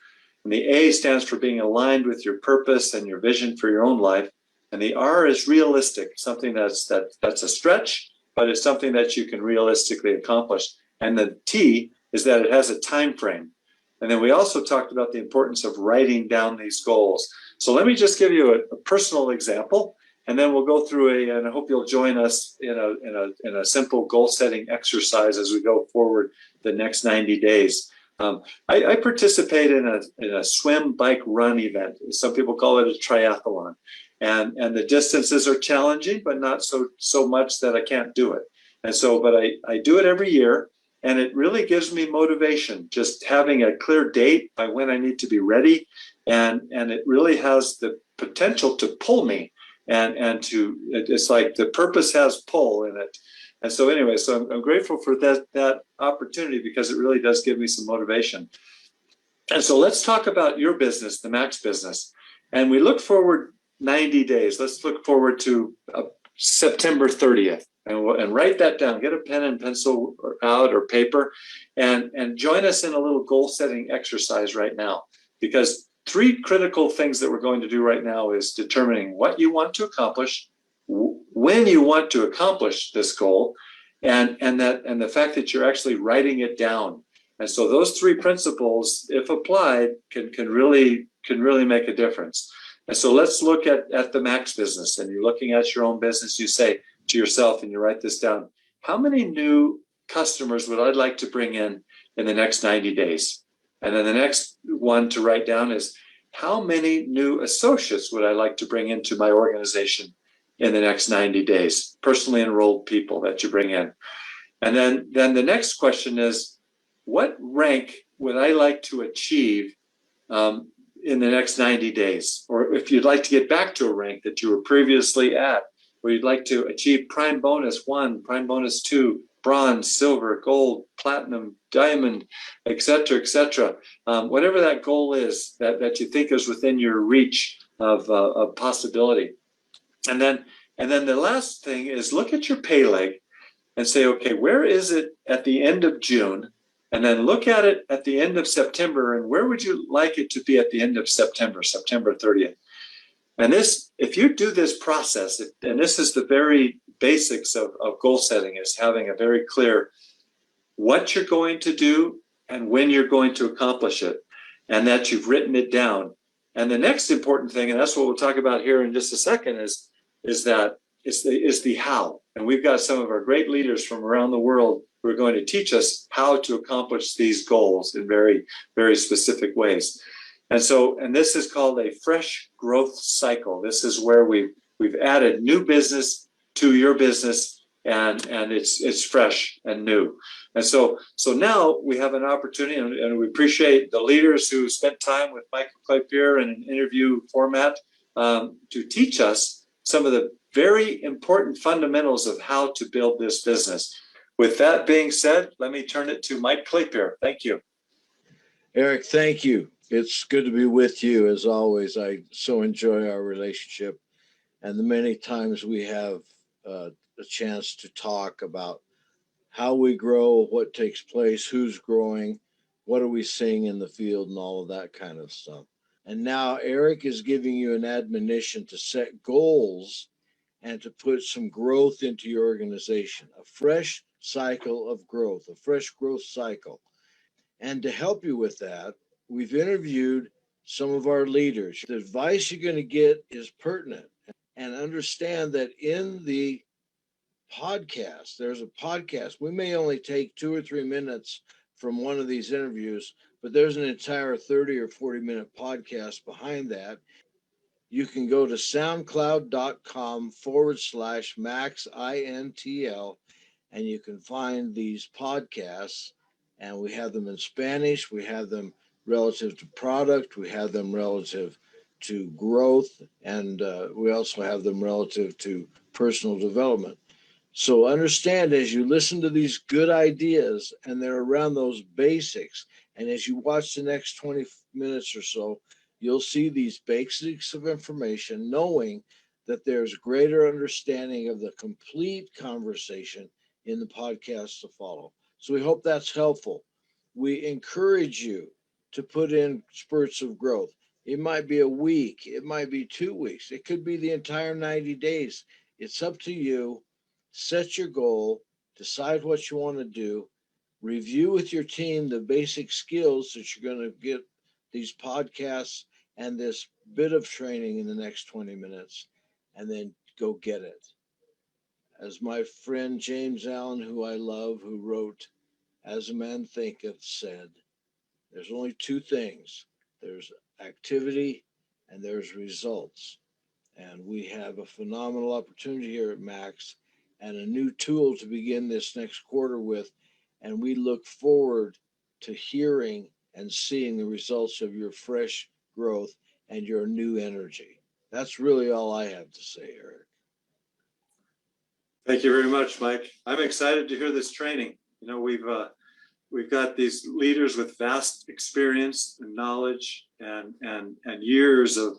And the A stands for being aligned with your purpose and your vision for your own life. And the R is realistic, something that's a stretch, but it's something that you can realistically accomplish. And the T is that it has a time frame. And then we also talked about the importance of writing down these goals. So let me just give you a personal example. And then we'll go through and I hope you'll join us in a simple goal setting exercise as we go forward the next 90 days. I participate in a swim, bike, run event. Some people call it a triathlon, and the distances are challenging, but not so much that I can't do it. And so, but I do it every year, and it really gives me motivation. Just having a clear date by when I need to be ready, and it really has the potential to pull me. And it's like the purpose has pull in it. And so anyway, so I'm grateful for that opportunity because it really does give me some motivation. And so let's talk about your business, the Max business. And we look forward 90 days. Let's look forward to September 30th and write that down. Get a pen and pencil out or paper and join us in a little goal setting exercise right now, because 3 critical things that we're going to do right now is determining what you want to accomplish, when you want to accomplish this goal, and the fact that you're actually writing it down. And so those 3 principles, if applied, can really make a difference. And so let's look at the Max business. And you're looking at your own business. You say to yourself, and you write this down: how many new customers would I like to bring in the next 90 days? And then the next one to write down is: how many new associates would I like to bring into my organization in the next 90 days, personally enrolled people that you bring in. And then the next question is, what rank would I like to achieve in the next 90 days? Or if you'd like to get back to a rank that you were previously at, or you'd like to achieve prime bonus 1, prime bonus 2, bronze, silver, gold, platinum, diamond, et cetera, et cetera. Whatever that goal is that you think is within your reach of possibility. And then the last thing is look at your pay leg and say, okay, where is it at the end of June? And then look at it at the end of September, and where would you like it to be at the end of September, September 30th? And this, if you do this process, and this is the very basics of goal setting, is having a very clear what you're going to do and when you're going to accomplish it, and that you've written it down. And the next important thing, and that's what we'll talk about here in just a second, is the how. And we've got some of our great leaders from around the world who are going to teach us how to accomplish these goals in very, very specific ways. And this is called a fresh growth cycle. This is where we've added new business to your business, and it's fresh and new. And so now we have an opportunity, and we appreciate the leaders who spent time with Michael Claypier in an interview format to teach us some of the very important fundamentals of how to build this business. With that being said, let me turn it to Mike Claypier. Thank you. Eric, thank you. It's good to be with you as always. I so enjoy our relationship and the many times we have a chance to talk about how we grow, what takes place, who's growing, what are we seeing in the field, and all of that kind of stuff. And now Eric is giving you an admonition to set goals and to put some growth into your organization, a fresh cycle of growth, a fresh growth cycle. And to help you with that, we've interviewed some of our leaders. The advice you're going to get is pertinent. And understand that in the podcast, there's a podcast. We may only take 2 or 3 minutes from one of these interviews, but there's an entire 30 or 40-minute podcast behind that. You can go to soundcloud.com/maxintl, and you can find these podcasts. And we have them in Spanish. We have them relative to product. We have them relative to growth. And we also have them relative to personal development. So understand, as you listen to these good ideas, and they're around those basics, and as you watch the next 20 minutes or so, you'll see these basics of information, knowing that there's greater understanding of the complete conversation in the podcast to follow. So we hope that's helpful. We encourage you to put in spurts of growth. It might be a week, it might be 2 weeks, it could be the entire 90 days. It's up to you. Set your goal, decide what you want to do, review with your team the basic skills that you're going to get these podcasts and this bit of training in the next 20 minutes, and then go get it. As my friend James Allen, who I love, who wrote As a Man Thinketh, said, there's only 2 things. There's activity and there's results. And we have a phenomenal opportunity here at Max and a new tool to begin this next quarter with. And we look forward to hearing and seeing the results of your fresh growth and your new energy. That's really all I have to say, Eric. Thank you very much, Mike. I'm excited to hear this training. You know, we've got these leaders with vast experience and knowledge and years of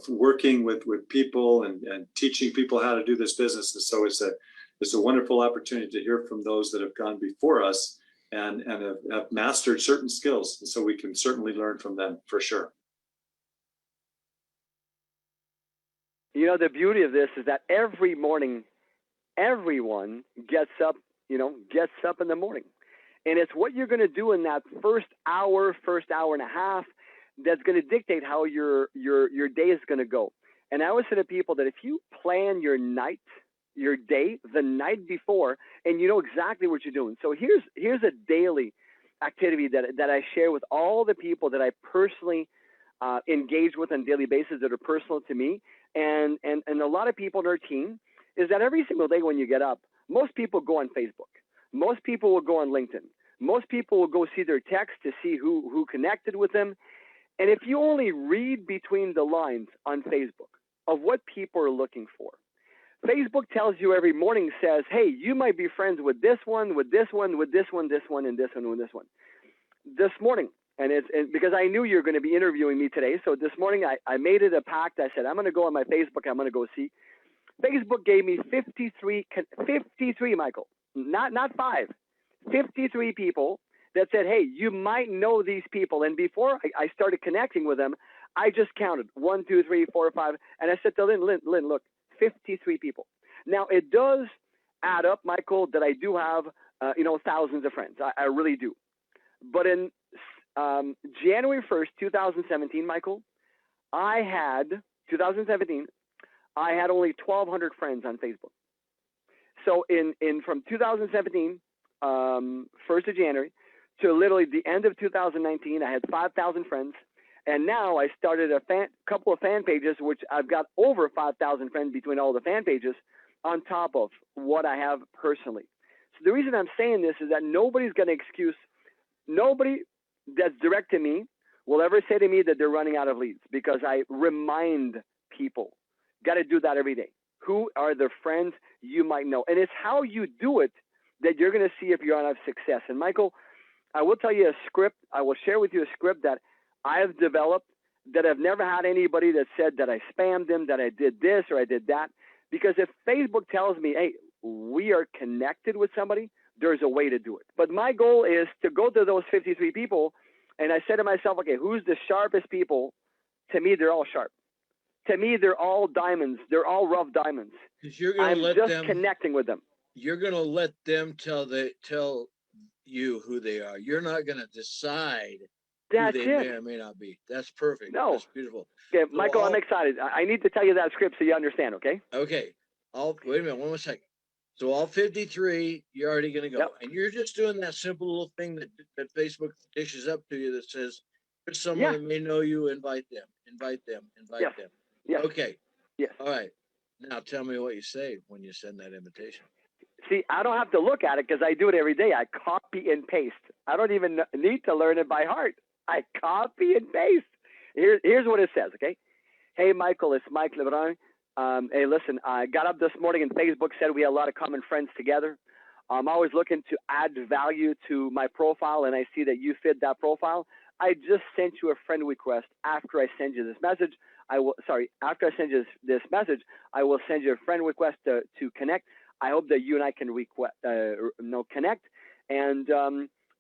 working with people and teaching people how to do this business. And so it's a wonderful opportunity to hear from those that have gone before us and have mastered certain skills. And so we can certainly learn from them for sure. You know, the beauty of this is that every morning, everyone gets up in the morning. And it's what you're going to do in that first hour and a half that's going to dictate how your day is going to go. And I always say to people that if you plan your day the night before, and you know exactly what you're doing. So here's a daily activity that I share with all the people that I personally engage with on a daily basis that are personal to me. and a lot of people in our team is that every single day when you get up, most people go on Facebook. Most people will go on LinkedIn. Most people will go see their text to see who connected with them. And if you only read between the lines on Facebook of what people are looking for, Facebook tells you every morning, says, hey, you might be friends with this one, with this one, with this one, this one, and this one, with this one. This morning, and because I knew you were going to be interviewing me today, so this morning I made it a pact. I said, I'm going to go on my Facebook. I'm going to go see. Facebook gave me 53, Michael, not 5, 53 people that said, hey, you might know these people. And before I started connecting with them, I just counted 1, 2, 3, 4, 5. And I said to Lynn, look, 53 people. Now, it does add up, Michael, that I do have, thousands of friends. I really do. But in January 1st, 2017, Michael, I had only 1,200 friends on Facebook. So from 2017, 1st of January, to literally the end of 2019, I had 5,000 friends. And now I started a couple of fan pages, which I've got over 5,000 friends between all the fan pages on top of what I have personally. So the reason I'm saying this is that nobody's going to excuse, nobody that's direct to me will ever say to me that they're running out of leads, because I remind people, got to do that every day. Who are the friends you might know? And it's how you do it that you're going to see if you're going to have success. And Michael, I will tell you a script. I will share with you a script that I have developed that I've never had anybody that said that I spammed them, that I did this or I did that. Because if Facebook tells me, hey, we are connected with somebody, there's a way to do it. But my goal is to go to those 53 people, and I said to myself, okay, who's the sharpest people? To me, they're all sharp. To me, they're all diamonds. They're all rough diamonds. I'm just connecting with them. You're going to let them tell you who they are. You're not going to decide who they may or may not be. That's perfect. No. That's beautiful. Okay, so Michael, I'm excited. I need to tell you that script so you understand, okay? Okay. Wait a minute, one more second. So all 53, you're already going to go. Yep. And you're just doing that simple little thing that Facebook dishes up to you that says, there's someone that may know you, invite them. Yeah. Okay. Yes. All right. Now tell me what you say when you send that invitation. See, I don't have to look at it because I do it every day. I copy and paste. I don't even need to learn it by heart. I copy and paste. Here's what it says, okay? Hey, Michael, it's Mike Lebrun. Hey, listen, I got up this morning and Facebook said we had a lot of common friends together. I'm always looking to add value to my profile, and I see that you fit that profile. I just sent you a friend request. After I send you this message, after I send you this message, I will send you a friend request to connect. I hope that you and I can connect, and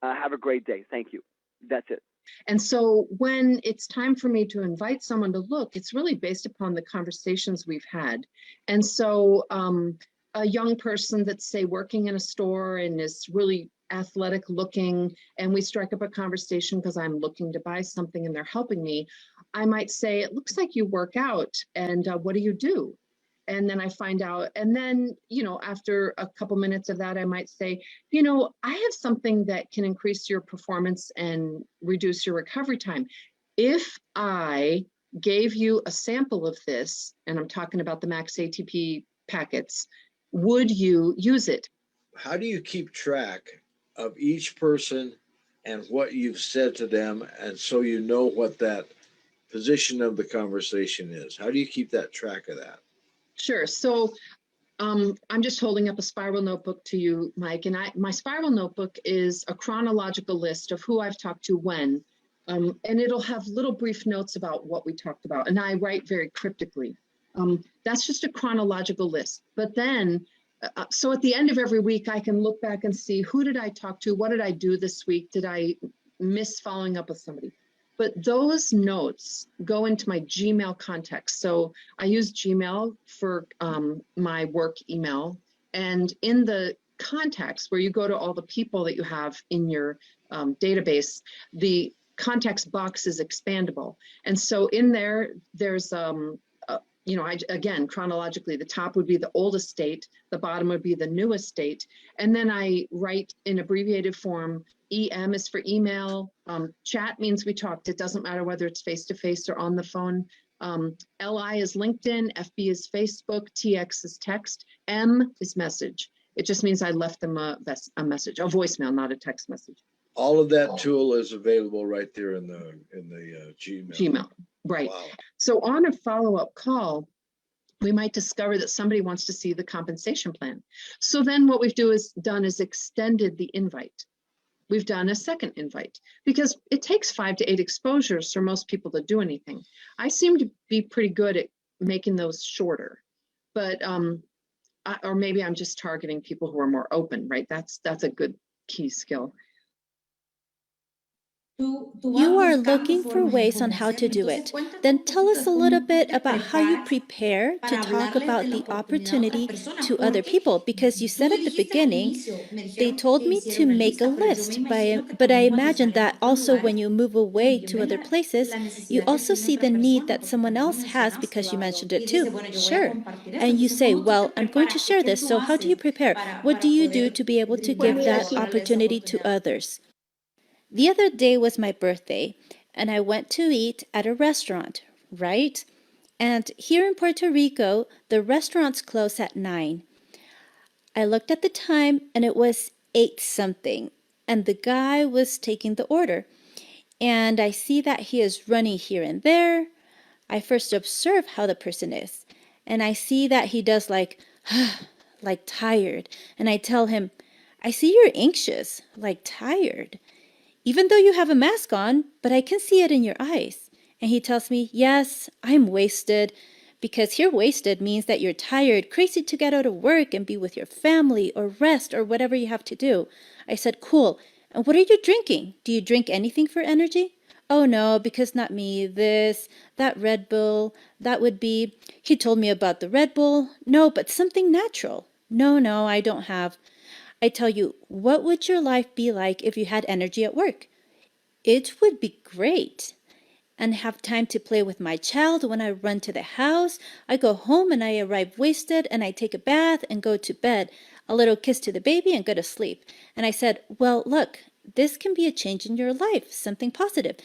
have a great day. Thank you. That's it. And so when it's time for me to invite someone to look, it's really based upon the conversations we've had. And so a young person that's, say, working in a store and is really athletic looking, and we strike up a conversation because I'm looking to buy something and they're helping me, I might say, it looks like you work out, and what do you do? And then I find out, and then, after a couple minutes of that, I might say, I have something that can increase your performance and reduce your recovery time. If I gave you a sample of this, and I'm talking about the Max ATP packets, would you use it? How do you keep track of each person and what you've said to them, and so you know what that position of the conversation is? How do you keep that track of that? Sure. So I'm just holding up a spiral notebook to you, Mike, and my spiral notebook is a chronological list of who I've talked to when, and it'll have little brief notes about what we talked about, and I write very cryptically. That's just a chronological list. But then, so at the end of every week, I can look back and see, who did I talk to? What did I do this week? Did I miss following up with somebody? But those notes go into my Gmail context. So I use Gmail for my work email. And in the contacts, where you go to all the people that you have in your database, the contacts box is expandable. And so in there, there's, again, chronologically, the top would be the oldest date, the bottom would be the newest date. And then I write in abbreviated form. EM is for email. Chat means we talked. It doesn't matter whether it's face-to-face or on the phone. LI is LinkedIn, FB is Facebook, TX is text, M is message. It just means I left them a message, a voicemail, not a text message. All of that tool is available right there in the Gmail. Gmail, right. Wow. So on a follow-up call, we might discover that somebody wants to see the compensation plan. So then what we've done is extended the invite. We've done a second invite because it takes 5 to 8 exposures for most people to do anything. I seem to be pretty good at making those shorter, but or maybe I'm just targeting people who are more open, right? That's a good key skill. You are looking for ways on how to do it. Then tell us a little bit about how you prepare to talk about the opportunity to other people, because you said at the beginning, they told me to make a list, but I imagine that also when you move away to other places, you also see the need that someone else has because you mentioned it too. Sure. And you say, well, I'm going to share this, so how do you prepare? What do you do to be able to give that opportunity to others? The other day was my birthday, and I went to eat at a restaurant, right? And here in Puerto Rico, the restaurants close at 9. I looked at the time, and it was 8 something, and the guy was taking the order. And I see that he is running here and there. I first observe how the person is, and I see that he does like tired. And I tell him, I see you're anxious, like tired. Even though you have a mask on, but I can see it in your eyes. And he tells me, yes, I'm wasted, because here wasted means that you're tired, crazy to get out of work and be with your family or rest or whatever you have to do. I said, cool. And what are you drinking? Do you drink anything for energy? Oh no, because not me, this, that Red Bull, that would be. He told me about the Red Bull. No, but something natural. No, I don't have. I tell you, what would your life be like if you had energy at work? It would be great. And have time to play with my child when I run to the house. I go home and I arrive wasted and I take a bath and go to bed. A little kiss to the baby and go to sleep. And I said, well, look, this can be a change in your life, something positive.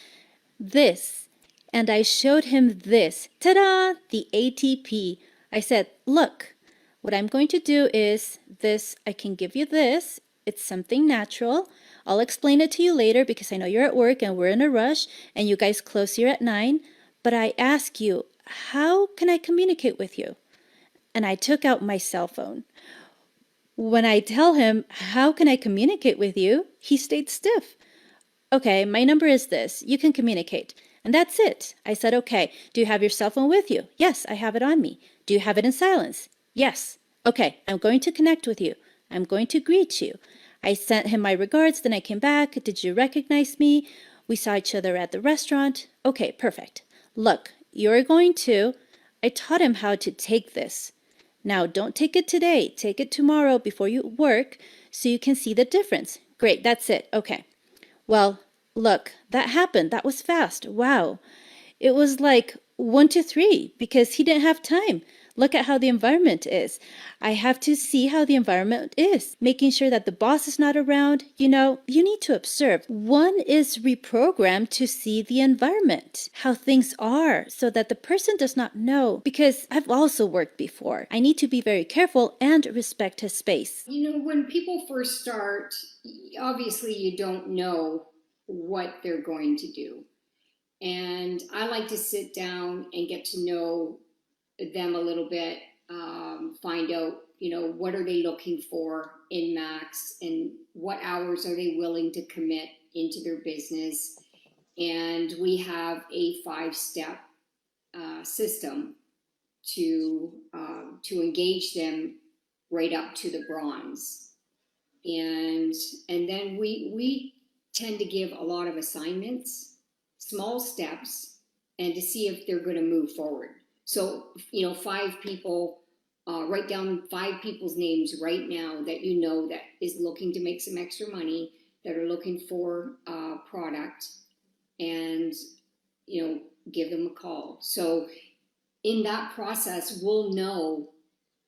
This. And I showed him this. Ta-da! The ATP. I said, look. What I'm going to do is this. I can give you this. It's something natural. I'll explain it to you later because I know you're at work and we're in a rush and you guys close here at 9. But I ask you, how can I communicate with you? And I took out my cell phone. When I tell him, how can I communicate with you? He stayed stiff. Okay, my number is this. You can communicate. And that's it. I said, okay, do you have your cell phone with you? Yes, I have it on me. Do you have it in silence? Yes. Okay, I'm going to connect with you. I'm going to greet you. I sent him my regards, then I came back. Did you recognize me? We saw each other at the restaurant. Okay, perfect. Look, you're going to. I taught him how to take this. Now, don't take it today. Take it tomorrow before you work so you can see the difference. Great, that's it. Okay. Well, look, that happened. That was fast. Wow. It was like 1 to 3 because he didn't have time. Look at how the environment is. I have to see how the environment is, making sure that the boss is not around. You know, you need to observe. One is reprogrammed to see the environment, how things are, so that the person does not know. Because I've also worked before. I need to be very careful and respect his space. You know, when people first start, obviously you don't know what they're going to do. And I like to sit down and get to know them a little bit, find out, you know, what are they looking for in Max and what hours are they willing to commit into their business. And we have a 5-step system to engage them right up to the bronze. And then we tend to give a lot of assignments, small steps, and to see if they're going to move forward. So, you know, 5 people, write down 5 people's names right now that you know that is looking to make some extra money, that are looking for product, and, you know, give them a call. So in that process, we'll know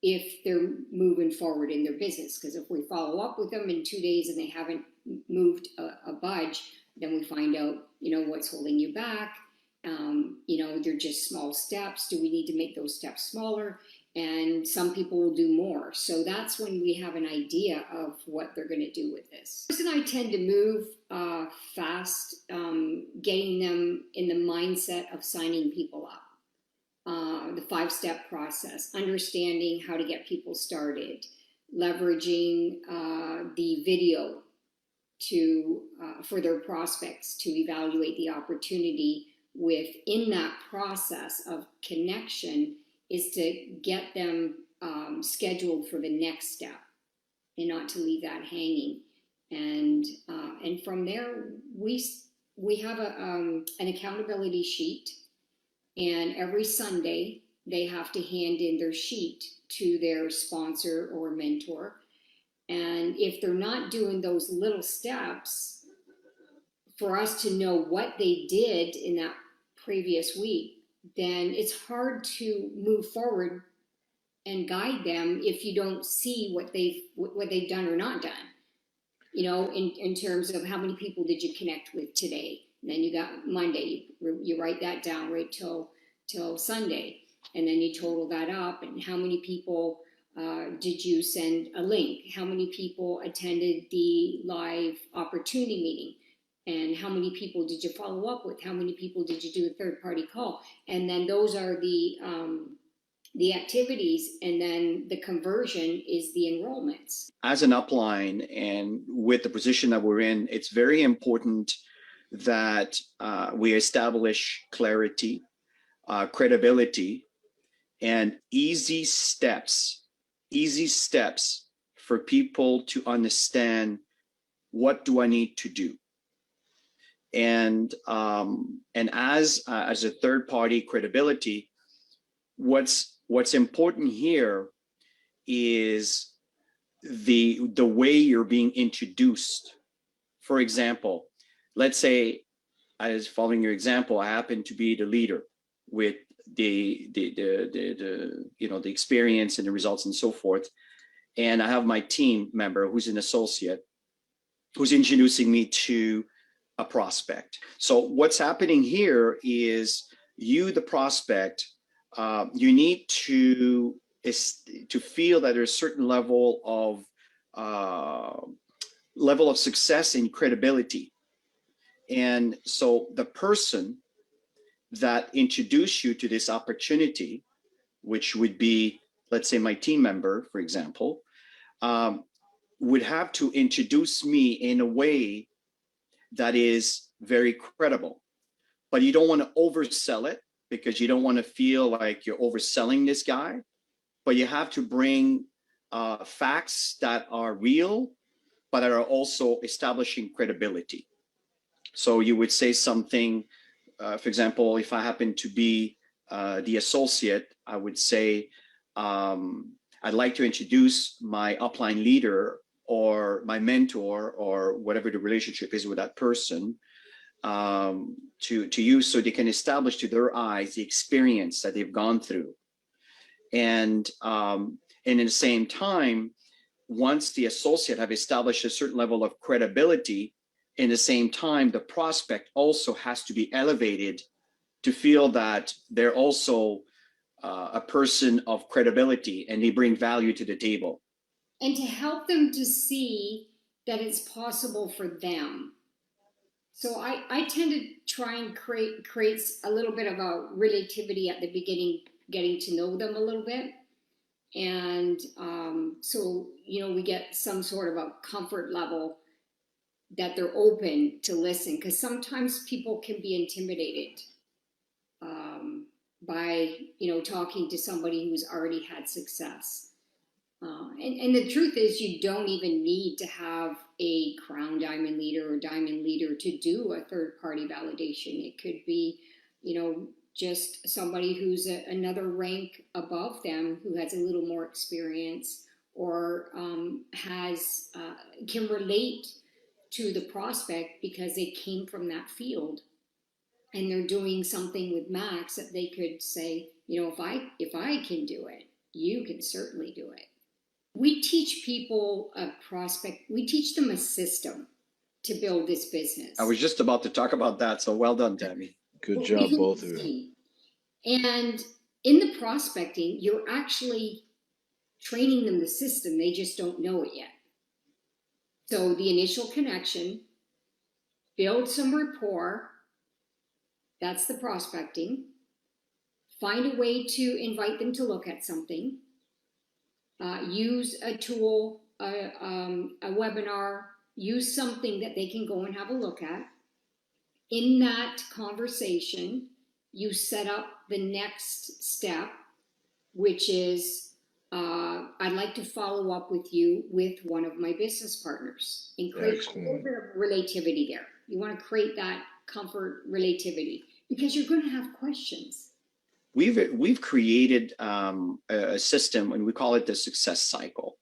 if they're moving forward in their business. Because if we follow up with them in 2 days and they haven't moved a budge, then we find out, you know, what's holding you back. They're just small steps. Do we need to make those steps smaller? And some people will do more. So that's when we have an idea of what they're going to do with this. The person I tend to move fast, getting them in the mindset of signing people up. The 5-step process, understanding how to get people started, leveraging the video for their prospects to evaluate the opportunity. Within that process of connection is to get them scheduled for the next step and not to leave that hanging. And from there, we have an accountability sheet, and every Sunday they have to hand in their sheet to their sponsor or mentor. And if they're not doing those little steps, for us to know what they did in that previous week, then it's hard to move forward and guide them if you don't see what they've done or not done. In terms of how many people did you connect with today? And then you got Monday, you write that down right till Sunday, and then you total that up, and how many people did you send a link? How many people attended the live opportunity meeting? And how many people did you follow up with? How many people did you do a third-party call? And then those are the activities, and then the conversion is the enrollments. As an upline and with the position that we're in, it's very important that we establish clarity, credibility, and easy steps for people to understand, what do I need to do? And as a third party credibility, what's important here is the way you're being introduced. For example, let's say, as following your example, I happen to be the leader with the experience and the results and so forth, and I have my team member who's an associate who's introducing me to a prospect. So what's happening here is you, the prospect, you need to feel that there's a certain level of success and credibility. And so the person that introduced you to this opportunity, which would be, let's say, my team member, for example, would have to introduce me in a way that is very credible. But you don't want to oversell it, because you don't want to feel like you're overselling this guy. But you have to bring facts that are real, but that are also establishing credibility. So you would say something, for example, if I happen to be the associate, I would say, I'd like to introduce my upline leader or my mentor or whatever the relationship is with that person to you, so they can establish to their eyes the experience that they've gone through. And at the same time, once the associate have established a certain level of credibility, in the same time, the prospect also has to be elevated to feel that they're also a person of credibility and they bring value to the table. And to help them to see that it's possible for them. So I tend to try and create a little bit of a relativity at the beginning, getting to know them a little bit. And so, we get some sort of a comfort level that they're open to listen, because sometimes people can be intimidated by, talking to somebody who's already had success. And the truth is, you don't even need to have a crown diamond leader or diamond leader to do a third-party validation. It could be, just somebody who's another rank above them, who has a little more experience, or can relate to the prospect because they came from that field, and they're doing something with Max that they could say, if I can do it, you can certainly do it. We teach people we teach them a system to build this business. I was just about to talk about that, so well done, Tammy. Good What job, can both you of you. see? And in the prospecting, you're actually training them the system. They just don't know it yet. So the initial connection, build some rapport. That's the prospecting. Find a way to invite them to look at something. Use a tool, a webinar, use something that they can go and have a look at. In that conversation, you set up the next step, which is I'd like to follow up with you with one of my business partners and create a little Excellent. bit of relativity there. You want to create that comfort relativity because you're going to have questions. We've created a system, and we call it the success cycle.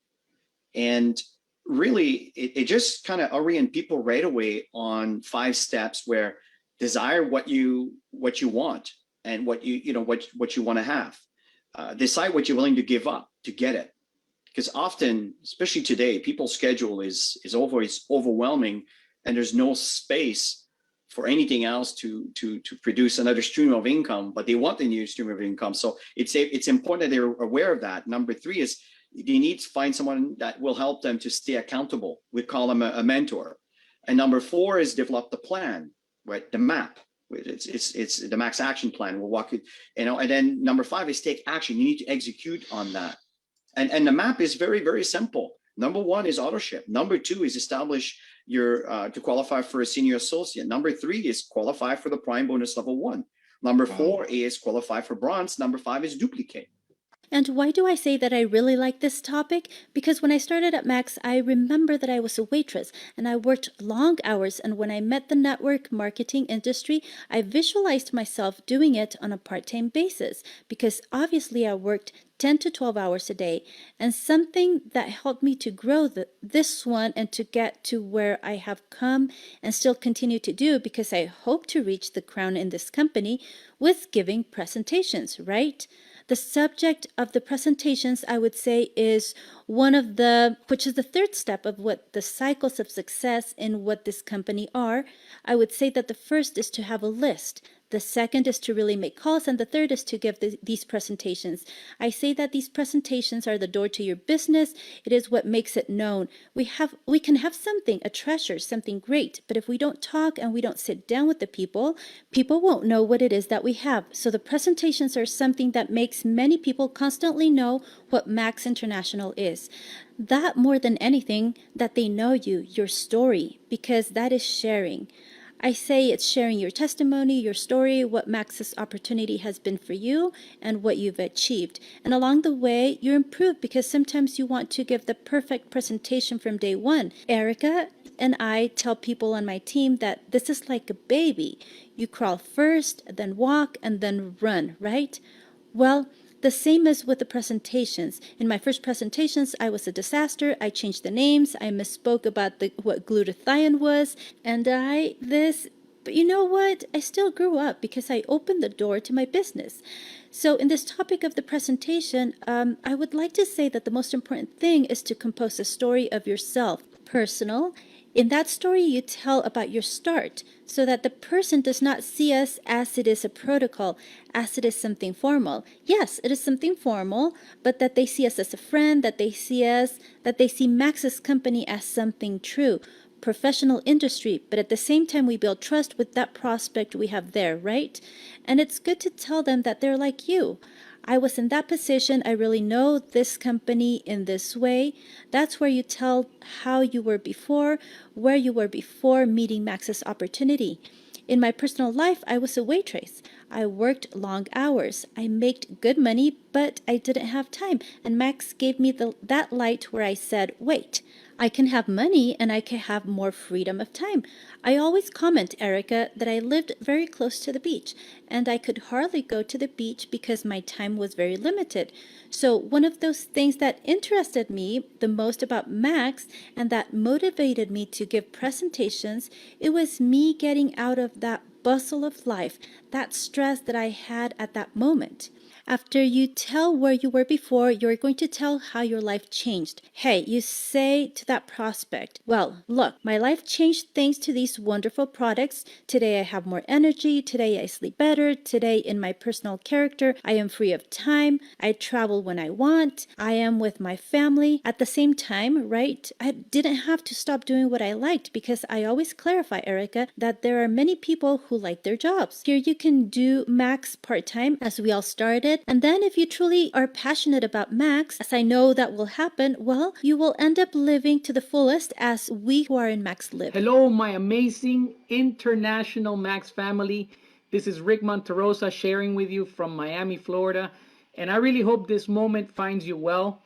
And really, it just kind of orient people right away on 5 steps where desire what you want and what you want to have. Decide what you're willing to give up to get it. Because often, especially today, people's schedule is always overwhelming, and there's no space for anything else to produce another stream of income, but they want a new stream of income. So it's important that they're aware of that. Number 3 is they need to find someone that will help them to stay accountable. We call them a mentor. And number 4 is develop the plan, right? The map. It's the max action plan. We'll walk it, and then number 5 is take action. You need to execute on that. And the map is very, very simple. Number 1 is authorship. Number 2 is establish your to qualify for a senior associate. Number 3 is qualify for the prime bonus level 1. Number 4 is qualify for bronze. Number 5 is duplicate. And why do I say that I really like this topic? Because when I started at Max, I remember that I was a waitress and I worked long hours. And when I met the network marketing industry, I visualized myself doing it on a part-time basis because obviously I worked 10 to 12 hours a day. And something that helped me to grow this one and to get to where I have come and still continue to do, because I hope to reach the crown in this company, was giving presentations, right? The subject of the presentations, I would say, is which is the 3rd step of what the cycles of success in what this company are. I would say that the first is to have a list. The 2nd is to really make calls, and the 3rd is to give these presentations. I say that these presentations are the door to your business. It is what makes it known. We can have something, a treasure, something great, but if we don't talk and we don't sit down with the people won't know what it is that we have. So the presentations are something that makes many people constantly know what Max International is. That more than anything, that they know you, your story, because that is sharing. I say it's sharing your testimony, your story, what Max's opportunity has been for you, and what you've achieved. And along the way, you improve because sometimes you want to give the perfect presentation from day one. Erica and I tell people on my team that this is like a baby. You crawl first, then walk, and then run, right? Well, the same as with the presentations. In my first presentations, I was a disaster. I changed the names. I misspoke about what glutathione was. But you know what? I still grew up because I opened the door to my business. So in this topic of the presentation, I would like to say that the most important thing is to compose a story of yourself, personal. In that story, you tell about your start so that the person does not see us as it is a protocol, as it is something formal. Yes, it is something formal, but that they see us as a friend, that they see Max's company as something true, professional industry, but at the same time, we build trust with that prospect we have there, right? And it's good to tell them that they're like you. I was in that position. I really know this company in this way. That's where you tell how you were before, where you were before meeting Max's opportunity. In my personal life, I was a waitress. I worked long hours. I made good money, but I didn't have time. And Max gave me that light where I said, wait, I can have money and I can have more freedom of time. I always comment, Erica, that I lived very close to the beach and I could hardly go to the beach because my time was very limited. So one of those things that interested me the most about Max and that motivated me to give presentations, it was me getting out of that bustle of life, that stress that I had at that moment. After you tell where you were before, you're going to tell how your life changed. Hey, you say to that prospect, well, look, my life changed thanks to these wonderful products. Today I have more energy. Today I sleep better. Today in my personal character, I am free of time. I travel when I want. I am with my family. At the same time, right, I didn't have to stop doing what I liked because I always clarify, Erica, that there are many people who like their jobs. Here you can do Max part-time as we all started. And then if you truly are passionate about Max, as I know that will happen, well, you will end up living to the fullest as we who are in Max live. Hello, my amazing international Max family. This is Rick Monterosa sharing with you from Miami, Florida. And I really hope this moment finds you well.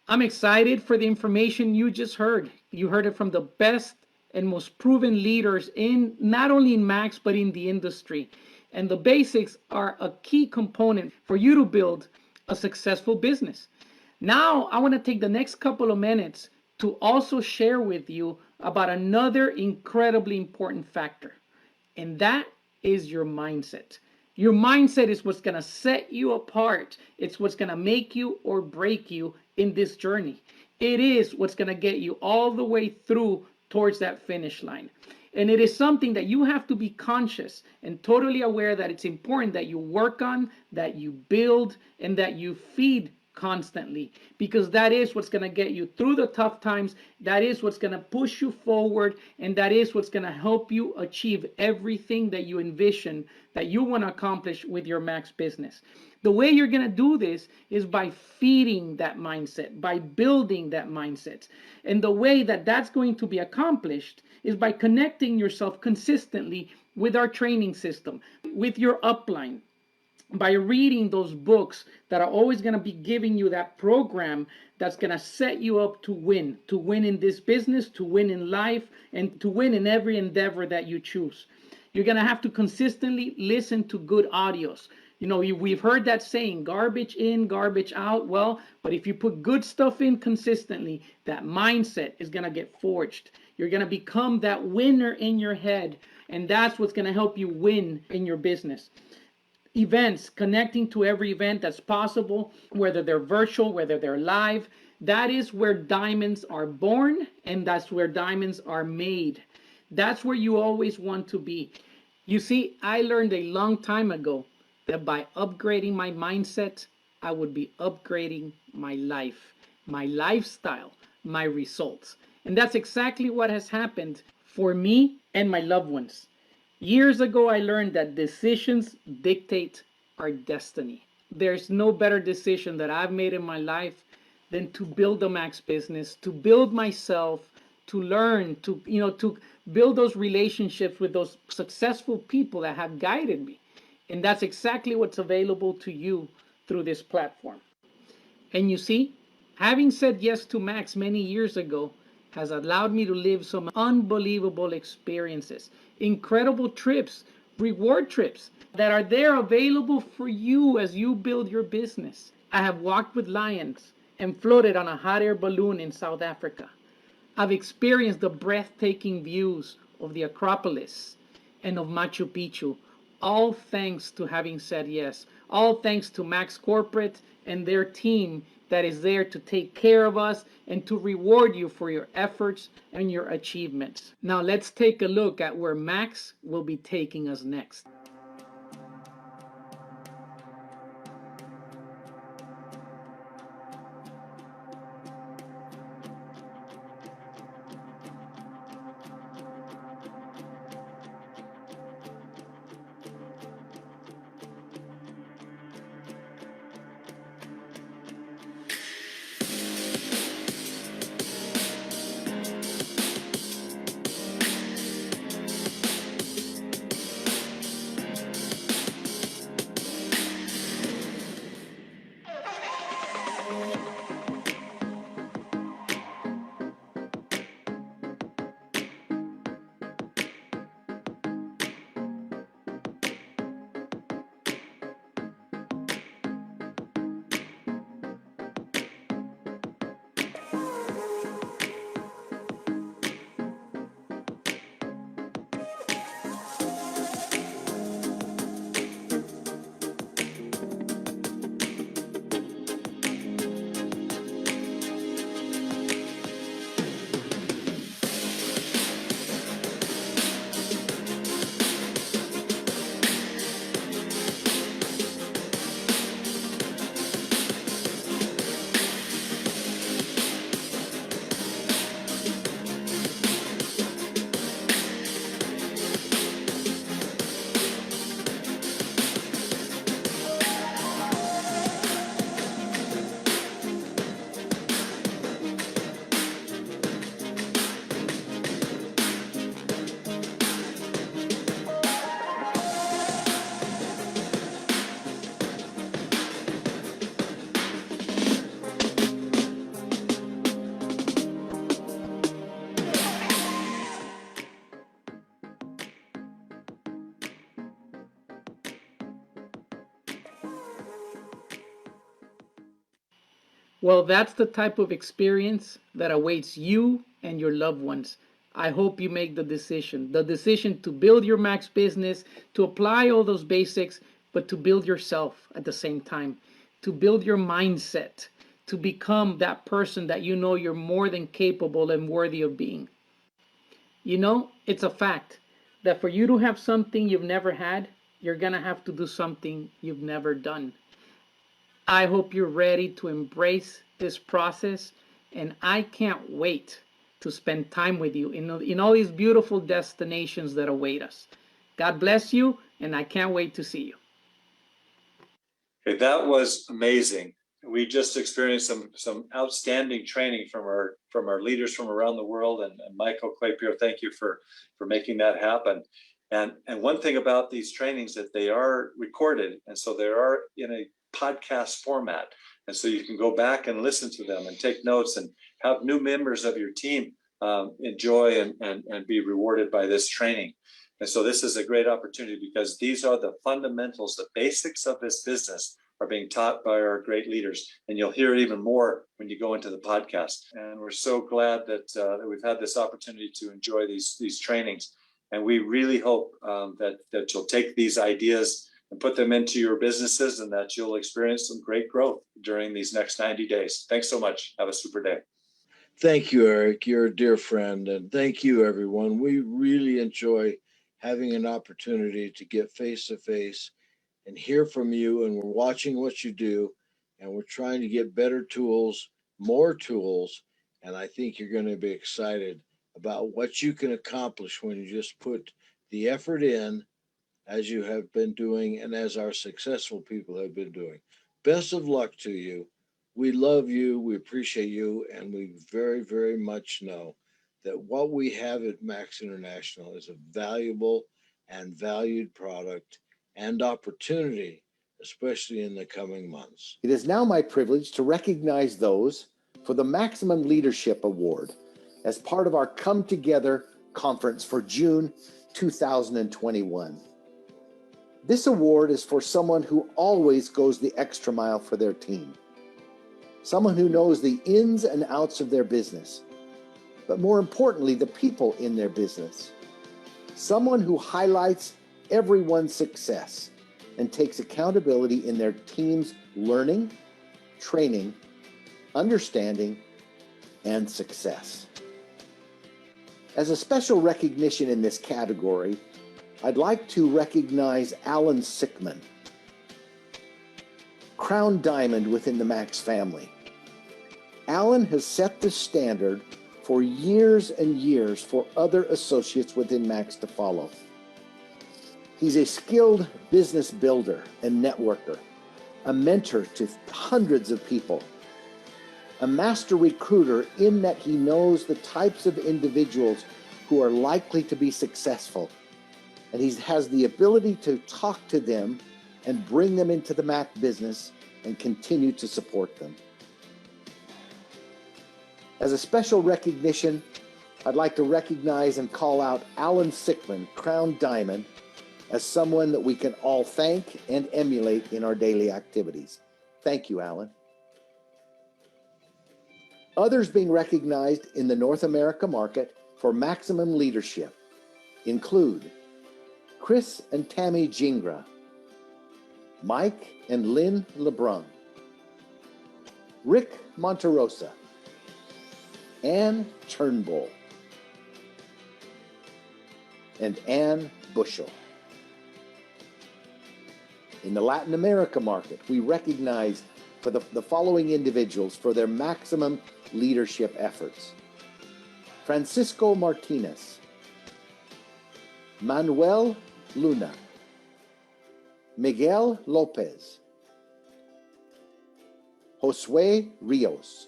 I'm excited for the information you just heard. You heard it from the best and most proven leaders in not only in Max, but in the industry. And the basics are a key component for you to build a successful business. Now, I want to take the next couple of minutes to also share with you about another incredibly important factor, and that is your mindset. Your mindset is what's going to set you apart. It's what's going to make you or break you in this journey. It is what's going to get you all the way through towards that finish line. And it is something that you have to be conscious and totally aware that it's important that you work on, that you build, and that you feed constantly, because that is what's going to get you through the tough times. That is what's going to push you forward, and that is what's going to help you achieve everything that you envision that you want to accomplish with your Max business. The way you're going to do this is by feeding that mindset, by building that mindset. And the way that that's going to be accomplished is by connecting yourself consistently with our training system, with your upline, by reading those books that are always going to be giving you that program that's going to set you up to win in this business, to win in life, and to win in every endeavor that you choose. You're going to have to consistently listen to good audios. You know, we've heard that saying, garbage in, garbage out. Well, but if you put good stuff in consistently, that mindset is going to get forged. You're going to become that winner in your head, and that's what's going to help you win in your business. Events, connecting to every event that's possible, whether they're virtual, whether they're live. That is where diamonds are born, and that's where diamonds are made. That's where you always want to be. You see, I learned a long time ago that by upgrading my mindset, I would be upgrading my life, my lifestyle, my results. And that's exactly what has happened for me and my loved ones. Years ago, I learned that decisions dictate our destiny. There's no better decision that I've made in my life than to build a Max business, to build myself, to learn, to build those relationships with those successful people that have guided me. And that's exactly what's available to you through this platform. And you see, having said yes to Max many years ago has allowed me to live some unbelievable experiences, incredible trips, reward trips that are there available for you as you build your business. I have walked with lions and floated on a hot air balloon in South Africa. I've experienced the breathtaking views of the Acropolis and of Machu Picchu, all thanks to having said yes, all thanks to Max Corporate and their team that is there to take care of us and to reward you for your efforts and your achievements. Now let's take a look at where Max will be taking us next. Well, that's the type of experience that awaits you and your loved ones. I hope you make the decision to build your Max business, to apply all those basics, but to build yourself at the same time, to build your mindset, to become that person that you know you're more than capable and worthy of being. You know, it's a fact that for you to have something you've never had, you're going to have to do something you've never done. I hope you're ready to embrace this process, and I can't wait to spend time with you in all these beautiful destinations that await us. God bless you, and I can't wait to see you. Okay, that was amazing. We just experienced some outstanding training from our leaders from around the world, and Michael Clapier, thank you for making that happen. And one thing about these trainings that they are recorded, and so they are in a podcast format, and so you can go back and listen to them and take notes and have new members of your team enjoy and be rewarded by this training. And so this is a great opportunity because these are the fundamentals, the basics of this business are being taught by our great leaders. And you'll hear even more when you go into the podcast. And we're so glad that we've had this opportunity to enjoy these trainings. And we really hope that you'll take these ideas and put them into your businesses and that you'll experience some great growth during these next 90 days. Thanks so much. Have a super day. Thank you, Eric. You're a dear friend. And thank you, everyone. We really enjoy having an opportunity to get face to face and hear from you. And we're watching what you do. And we're trying to get better tools, more tools. And I think you're going to be excited about what you can accomplish when you just put the effort in, as you have been doing and as our successful people have been doing. Best of luck to you. We love you, we appreciate you, and we very, very much know that what we have at Max International is a valuable and valued product and opportunity, especially in the coming months. It is now my privilege to recognize those for the Maximum Leadership Award as part of our Come Together conference for June 2021. This award is for someone who always goes the extra mile for their team. Someone who knows the ins and outs of their business, but more importantly, the people in their business. Someone who highlights everyone's success and takes accountability in their team's learning, training, understanding, and success. As a special recognition in this category, I'd like to recognize Alan Sickman, Crown Diamond within the Max family. Alan has set the standard for years and years for other associates within Max to follow. He's a skilled business builder and networker, a mentor to hundreds of people, a master recruiter in that he knows the types of individuals who are likely to be successful, and he has the ability to talk to them and bring them into the Mac business and continue to support them. As a special recognition, I'd like to recognize and call out Alan Sickman, Crown Diamond, as someone that we can all thank and emulate in our daily activities. Thank you, Alan. Others being recognized in the North America market for maximum leadership include Chris and Tammy Jingra, Mike and Lynn LeBrun, Rick Monterosa, Ann Turnbull, and Ann Bushel. In the Latin America market, we recognize for the following individuals for their maximum leadership efforts: Francisco Martinez, Manuel Luna, Miguel Lopez, Josue Rios,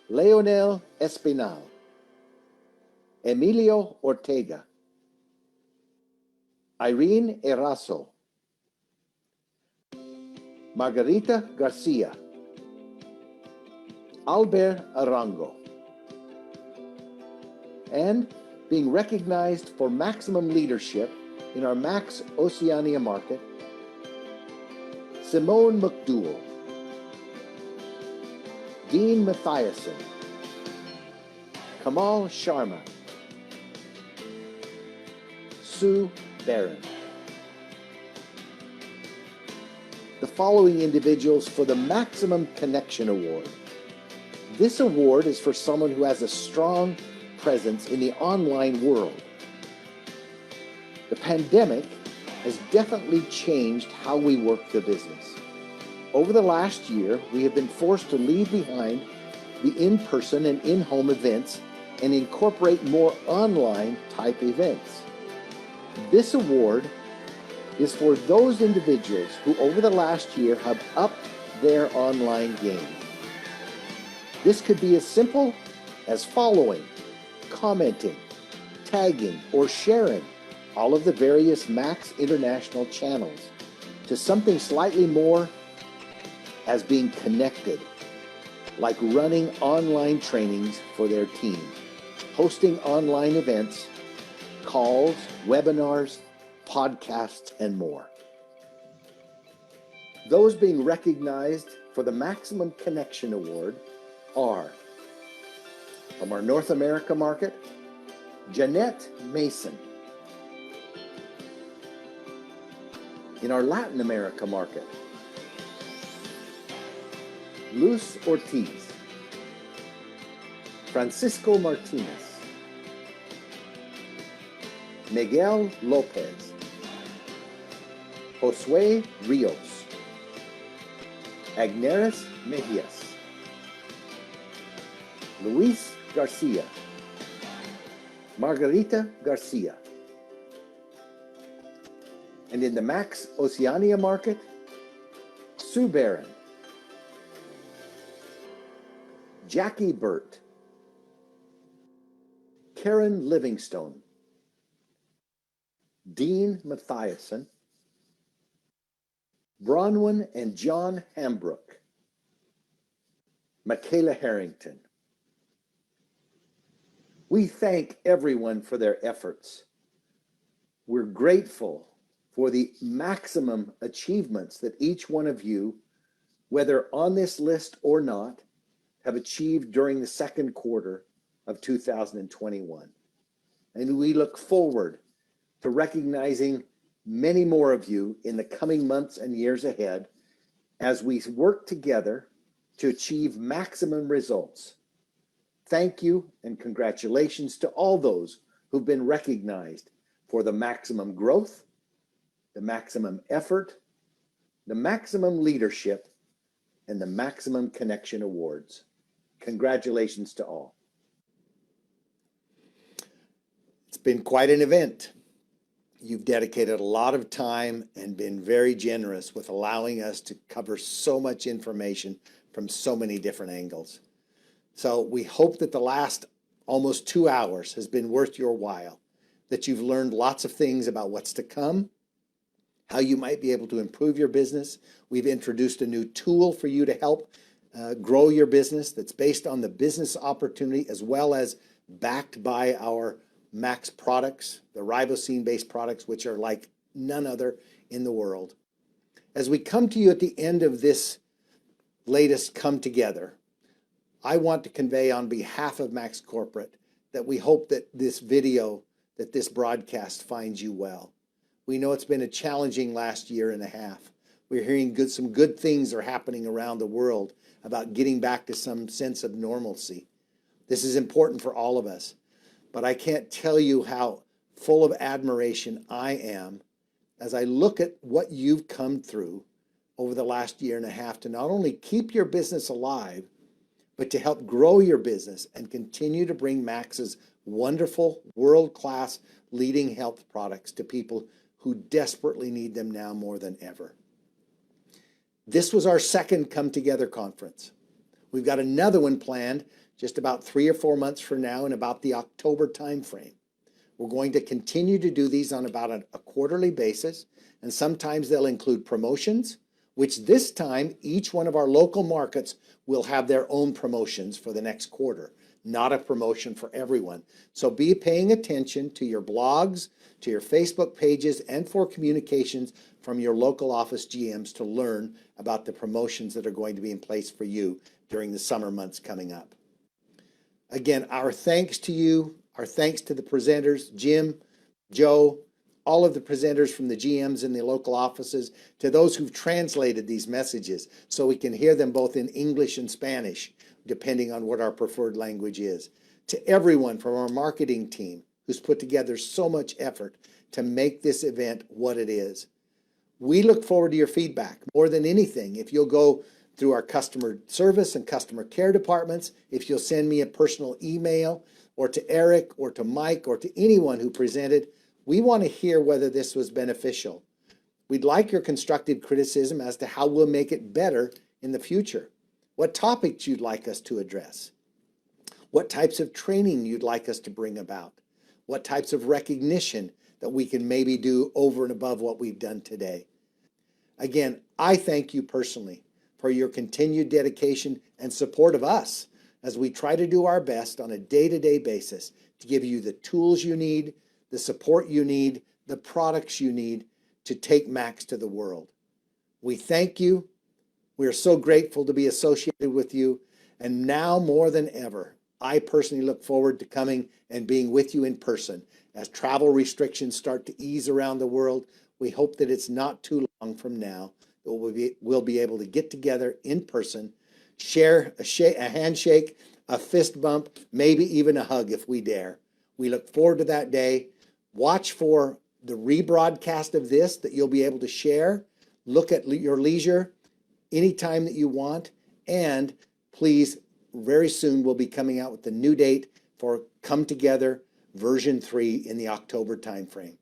Leonel Espinal, Emilio Ortega, Irene Erazo, Margarita Garcia, Albert Arango, and being recognized for maximum leadership in our Max Oceania market, Simone McDougall, Dean Mathiasen, Kamal Sharma, Sue Barron. The following individuals for the Maximum Connection Award. This award is for someone who has a strong presence in the online world. The pandemic has definitely changed how we work the business. Over the last year, we have been forced to leave behind the in-person and in-home events and incorporate more online type events. This award is for those individuals who over the last year have upped their online game. This could be as simple as following, commenting, tagging, or sharing all of the various Max International channels to something slightly more as being connected, like running online trainings for their team, hosting online events, calls, webinars, podcasts, and more. Those being recognized for the Maximum Connection Award are, from our North America market, Jeanette Mason. In our Latin America market, Luz Ortiz, Francisco Martinez, Miguel Lopez, Josue Rios, Agneris Mejias, Luis Garcia, Margarita Garcia. And in the Max Oceania market, Sue Barron, Jackie Burt, Karen Livingstone, Dean Mathiasen, Bronwyn and John Hambrook, Michaela Harrington. We thank everyone for their efforts. We're grateful for the maximum achievements that each one of you, whether on this list or not, have achieved during the second quarter of 2021. And we look forward to recognizing many more of you in the coming months and years ahead as we work together to achieve maximum results. Thank you and congratulations to all those who've been recognized for the maximum growth, the maximum effort, the maximum leadership, and the Maximum Connection Awards. Congratulations to all. It's been quite an event. You've dedicated a lot of time and been very generous with allowing us to cover so much information from so many different angles. So we hope that the last almost 2 hours has been worth your while, that you've learned lots of things about what's to come, how you might be able to improve your business. We've introduced a new tool for you to help grow your business that's based on the business opportunity as well as backed by our Max products, the ribosine-based products, which are like none other in the world. As we come to you at the end of this latest come together, I want to convey on behalf of Max Corporate that we hope that this video, that this broadcast finds you well. We know it's been a challenging last year and a half. We're hearing some good things are happening around the world about getting back to some sense of normalcy. This is important for all of us. But I can't tell you how full of admiration I am as I look at what you've come through over the last year and a half to not only keep your business alive, but to help grow your business and continue to bring Max's wonderful, world-class, leading health products to people who desperately need them now more than ever. This was our second Come Together conference. We've got another one planned just about 3 or 4 months from now in about the October timeframe. We're going to continue to do these on about a quarterly basis, and sometimes they'll include promotions, which this time each one of our local markets will have their own promotions for the next quarter, not a promotion for everyone. So be paying attention to your blogs, to your Facebook pages, and for communications from your local office GMs to learn about the promotions that are going to be in place for you during the summer months coming up. Again, our thanks to you, our thanks to the presenters, Jim, Joe, all of the presenters from the GMs in the local offices, to those who've translated these messages so we can hear them both in English and Spanish, depending on what our preferred language is. To everyone from our marketing team who's put together so much effort to make this event what it is. We look forward to your feedback more than anything. If you'll go through our customer service and customer care departments, if you'll send me a personal email, or to Eric or to Mike or to anyone who presented, we want to hear whether this was beneficial. We'd like your constructive criticism as to how we'll make it better in the future. What topics you'd like us to address. What types of training you'd like us to bring about. What types of recognition that we can maybe do over and above what we've done today. Again, I thank you personally for your continued dedication and support of us as we try to do our best on a day-to-day basis to give you the tools you need, the support you need, the products you need to take Max to the world. We thank you. We are so grateful to be associated with you. And now more than ever, I personally look forward to coming and being with you in person. As travel restrictions start to ease around the world, we hope that it's not too long from now that we'll be able to get together in person, share a handshake, a fist bump, maybe even a hug if we dare. We look forward to that day. Watch for the rebroadcast of this that you'll be able to share. Look at your leisure anytime that you want. And please, very soon we'll be coming out with the new date for Come Together version 3 in the October timeframe.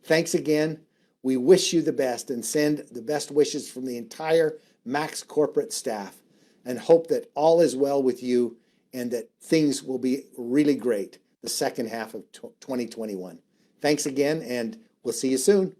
Thanks again. We wish you the best and send the best wishes from the entire Max corporate staff and hope that all is well with you and that things will be really great the second half of 2021. Thanks again, and we'll see you soon.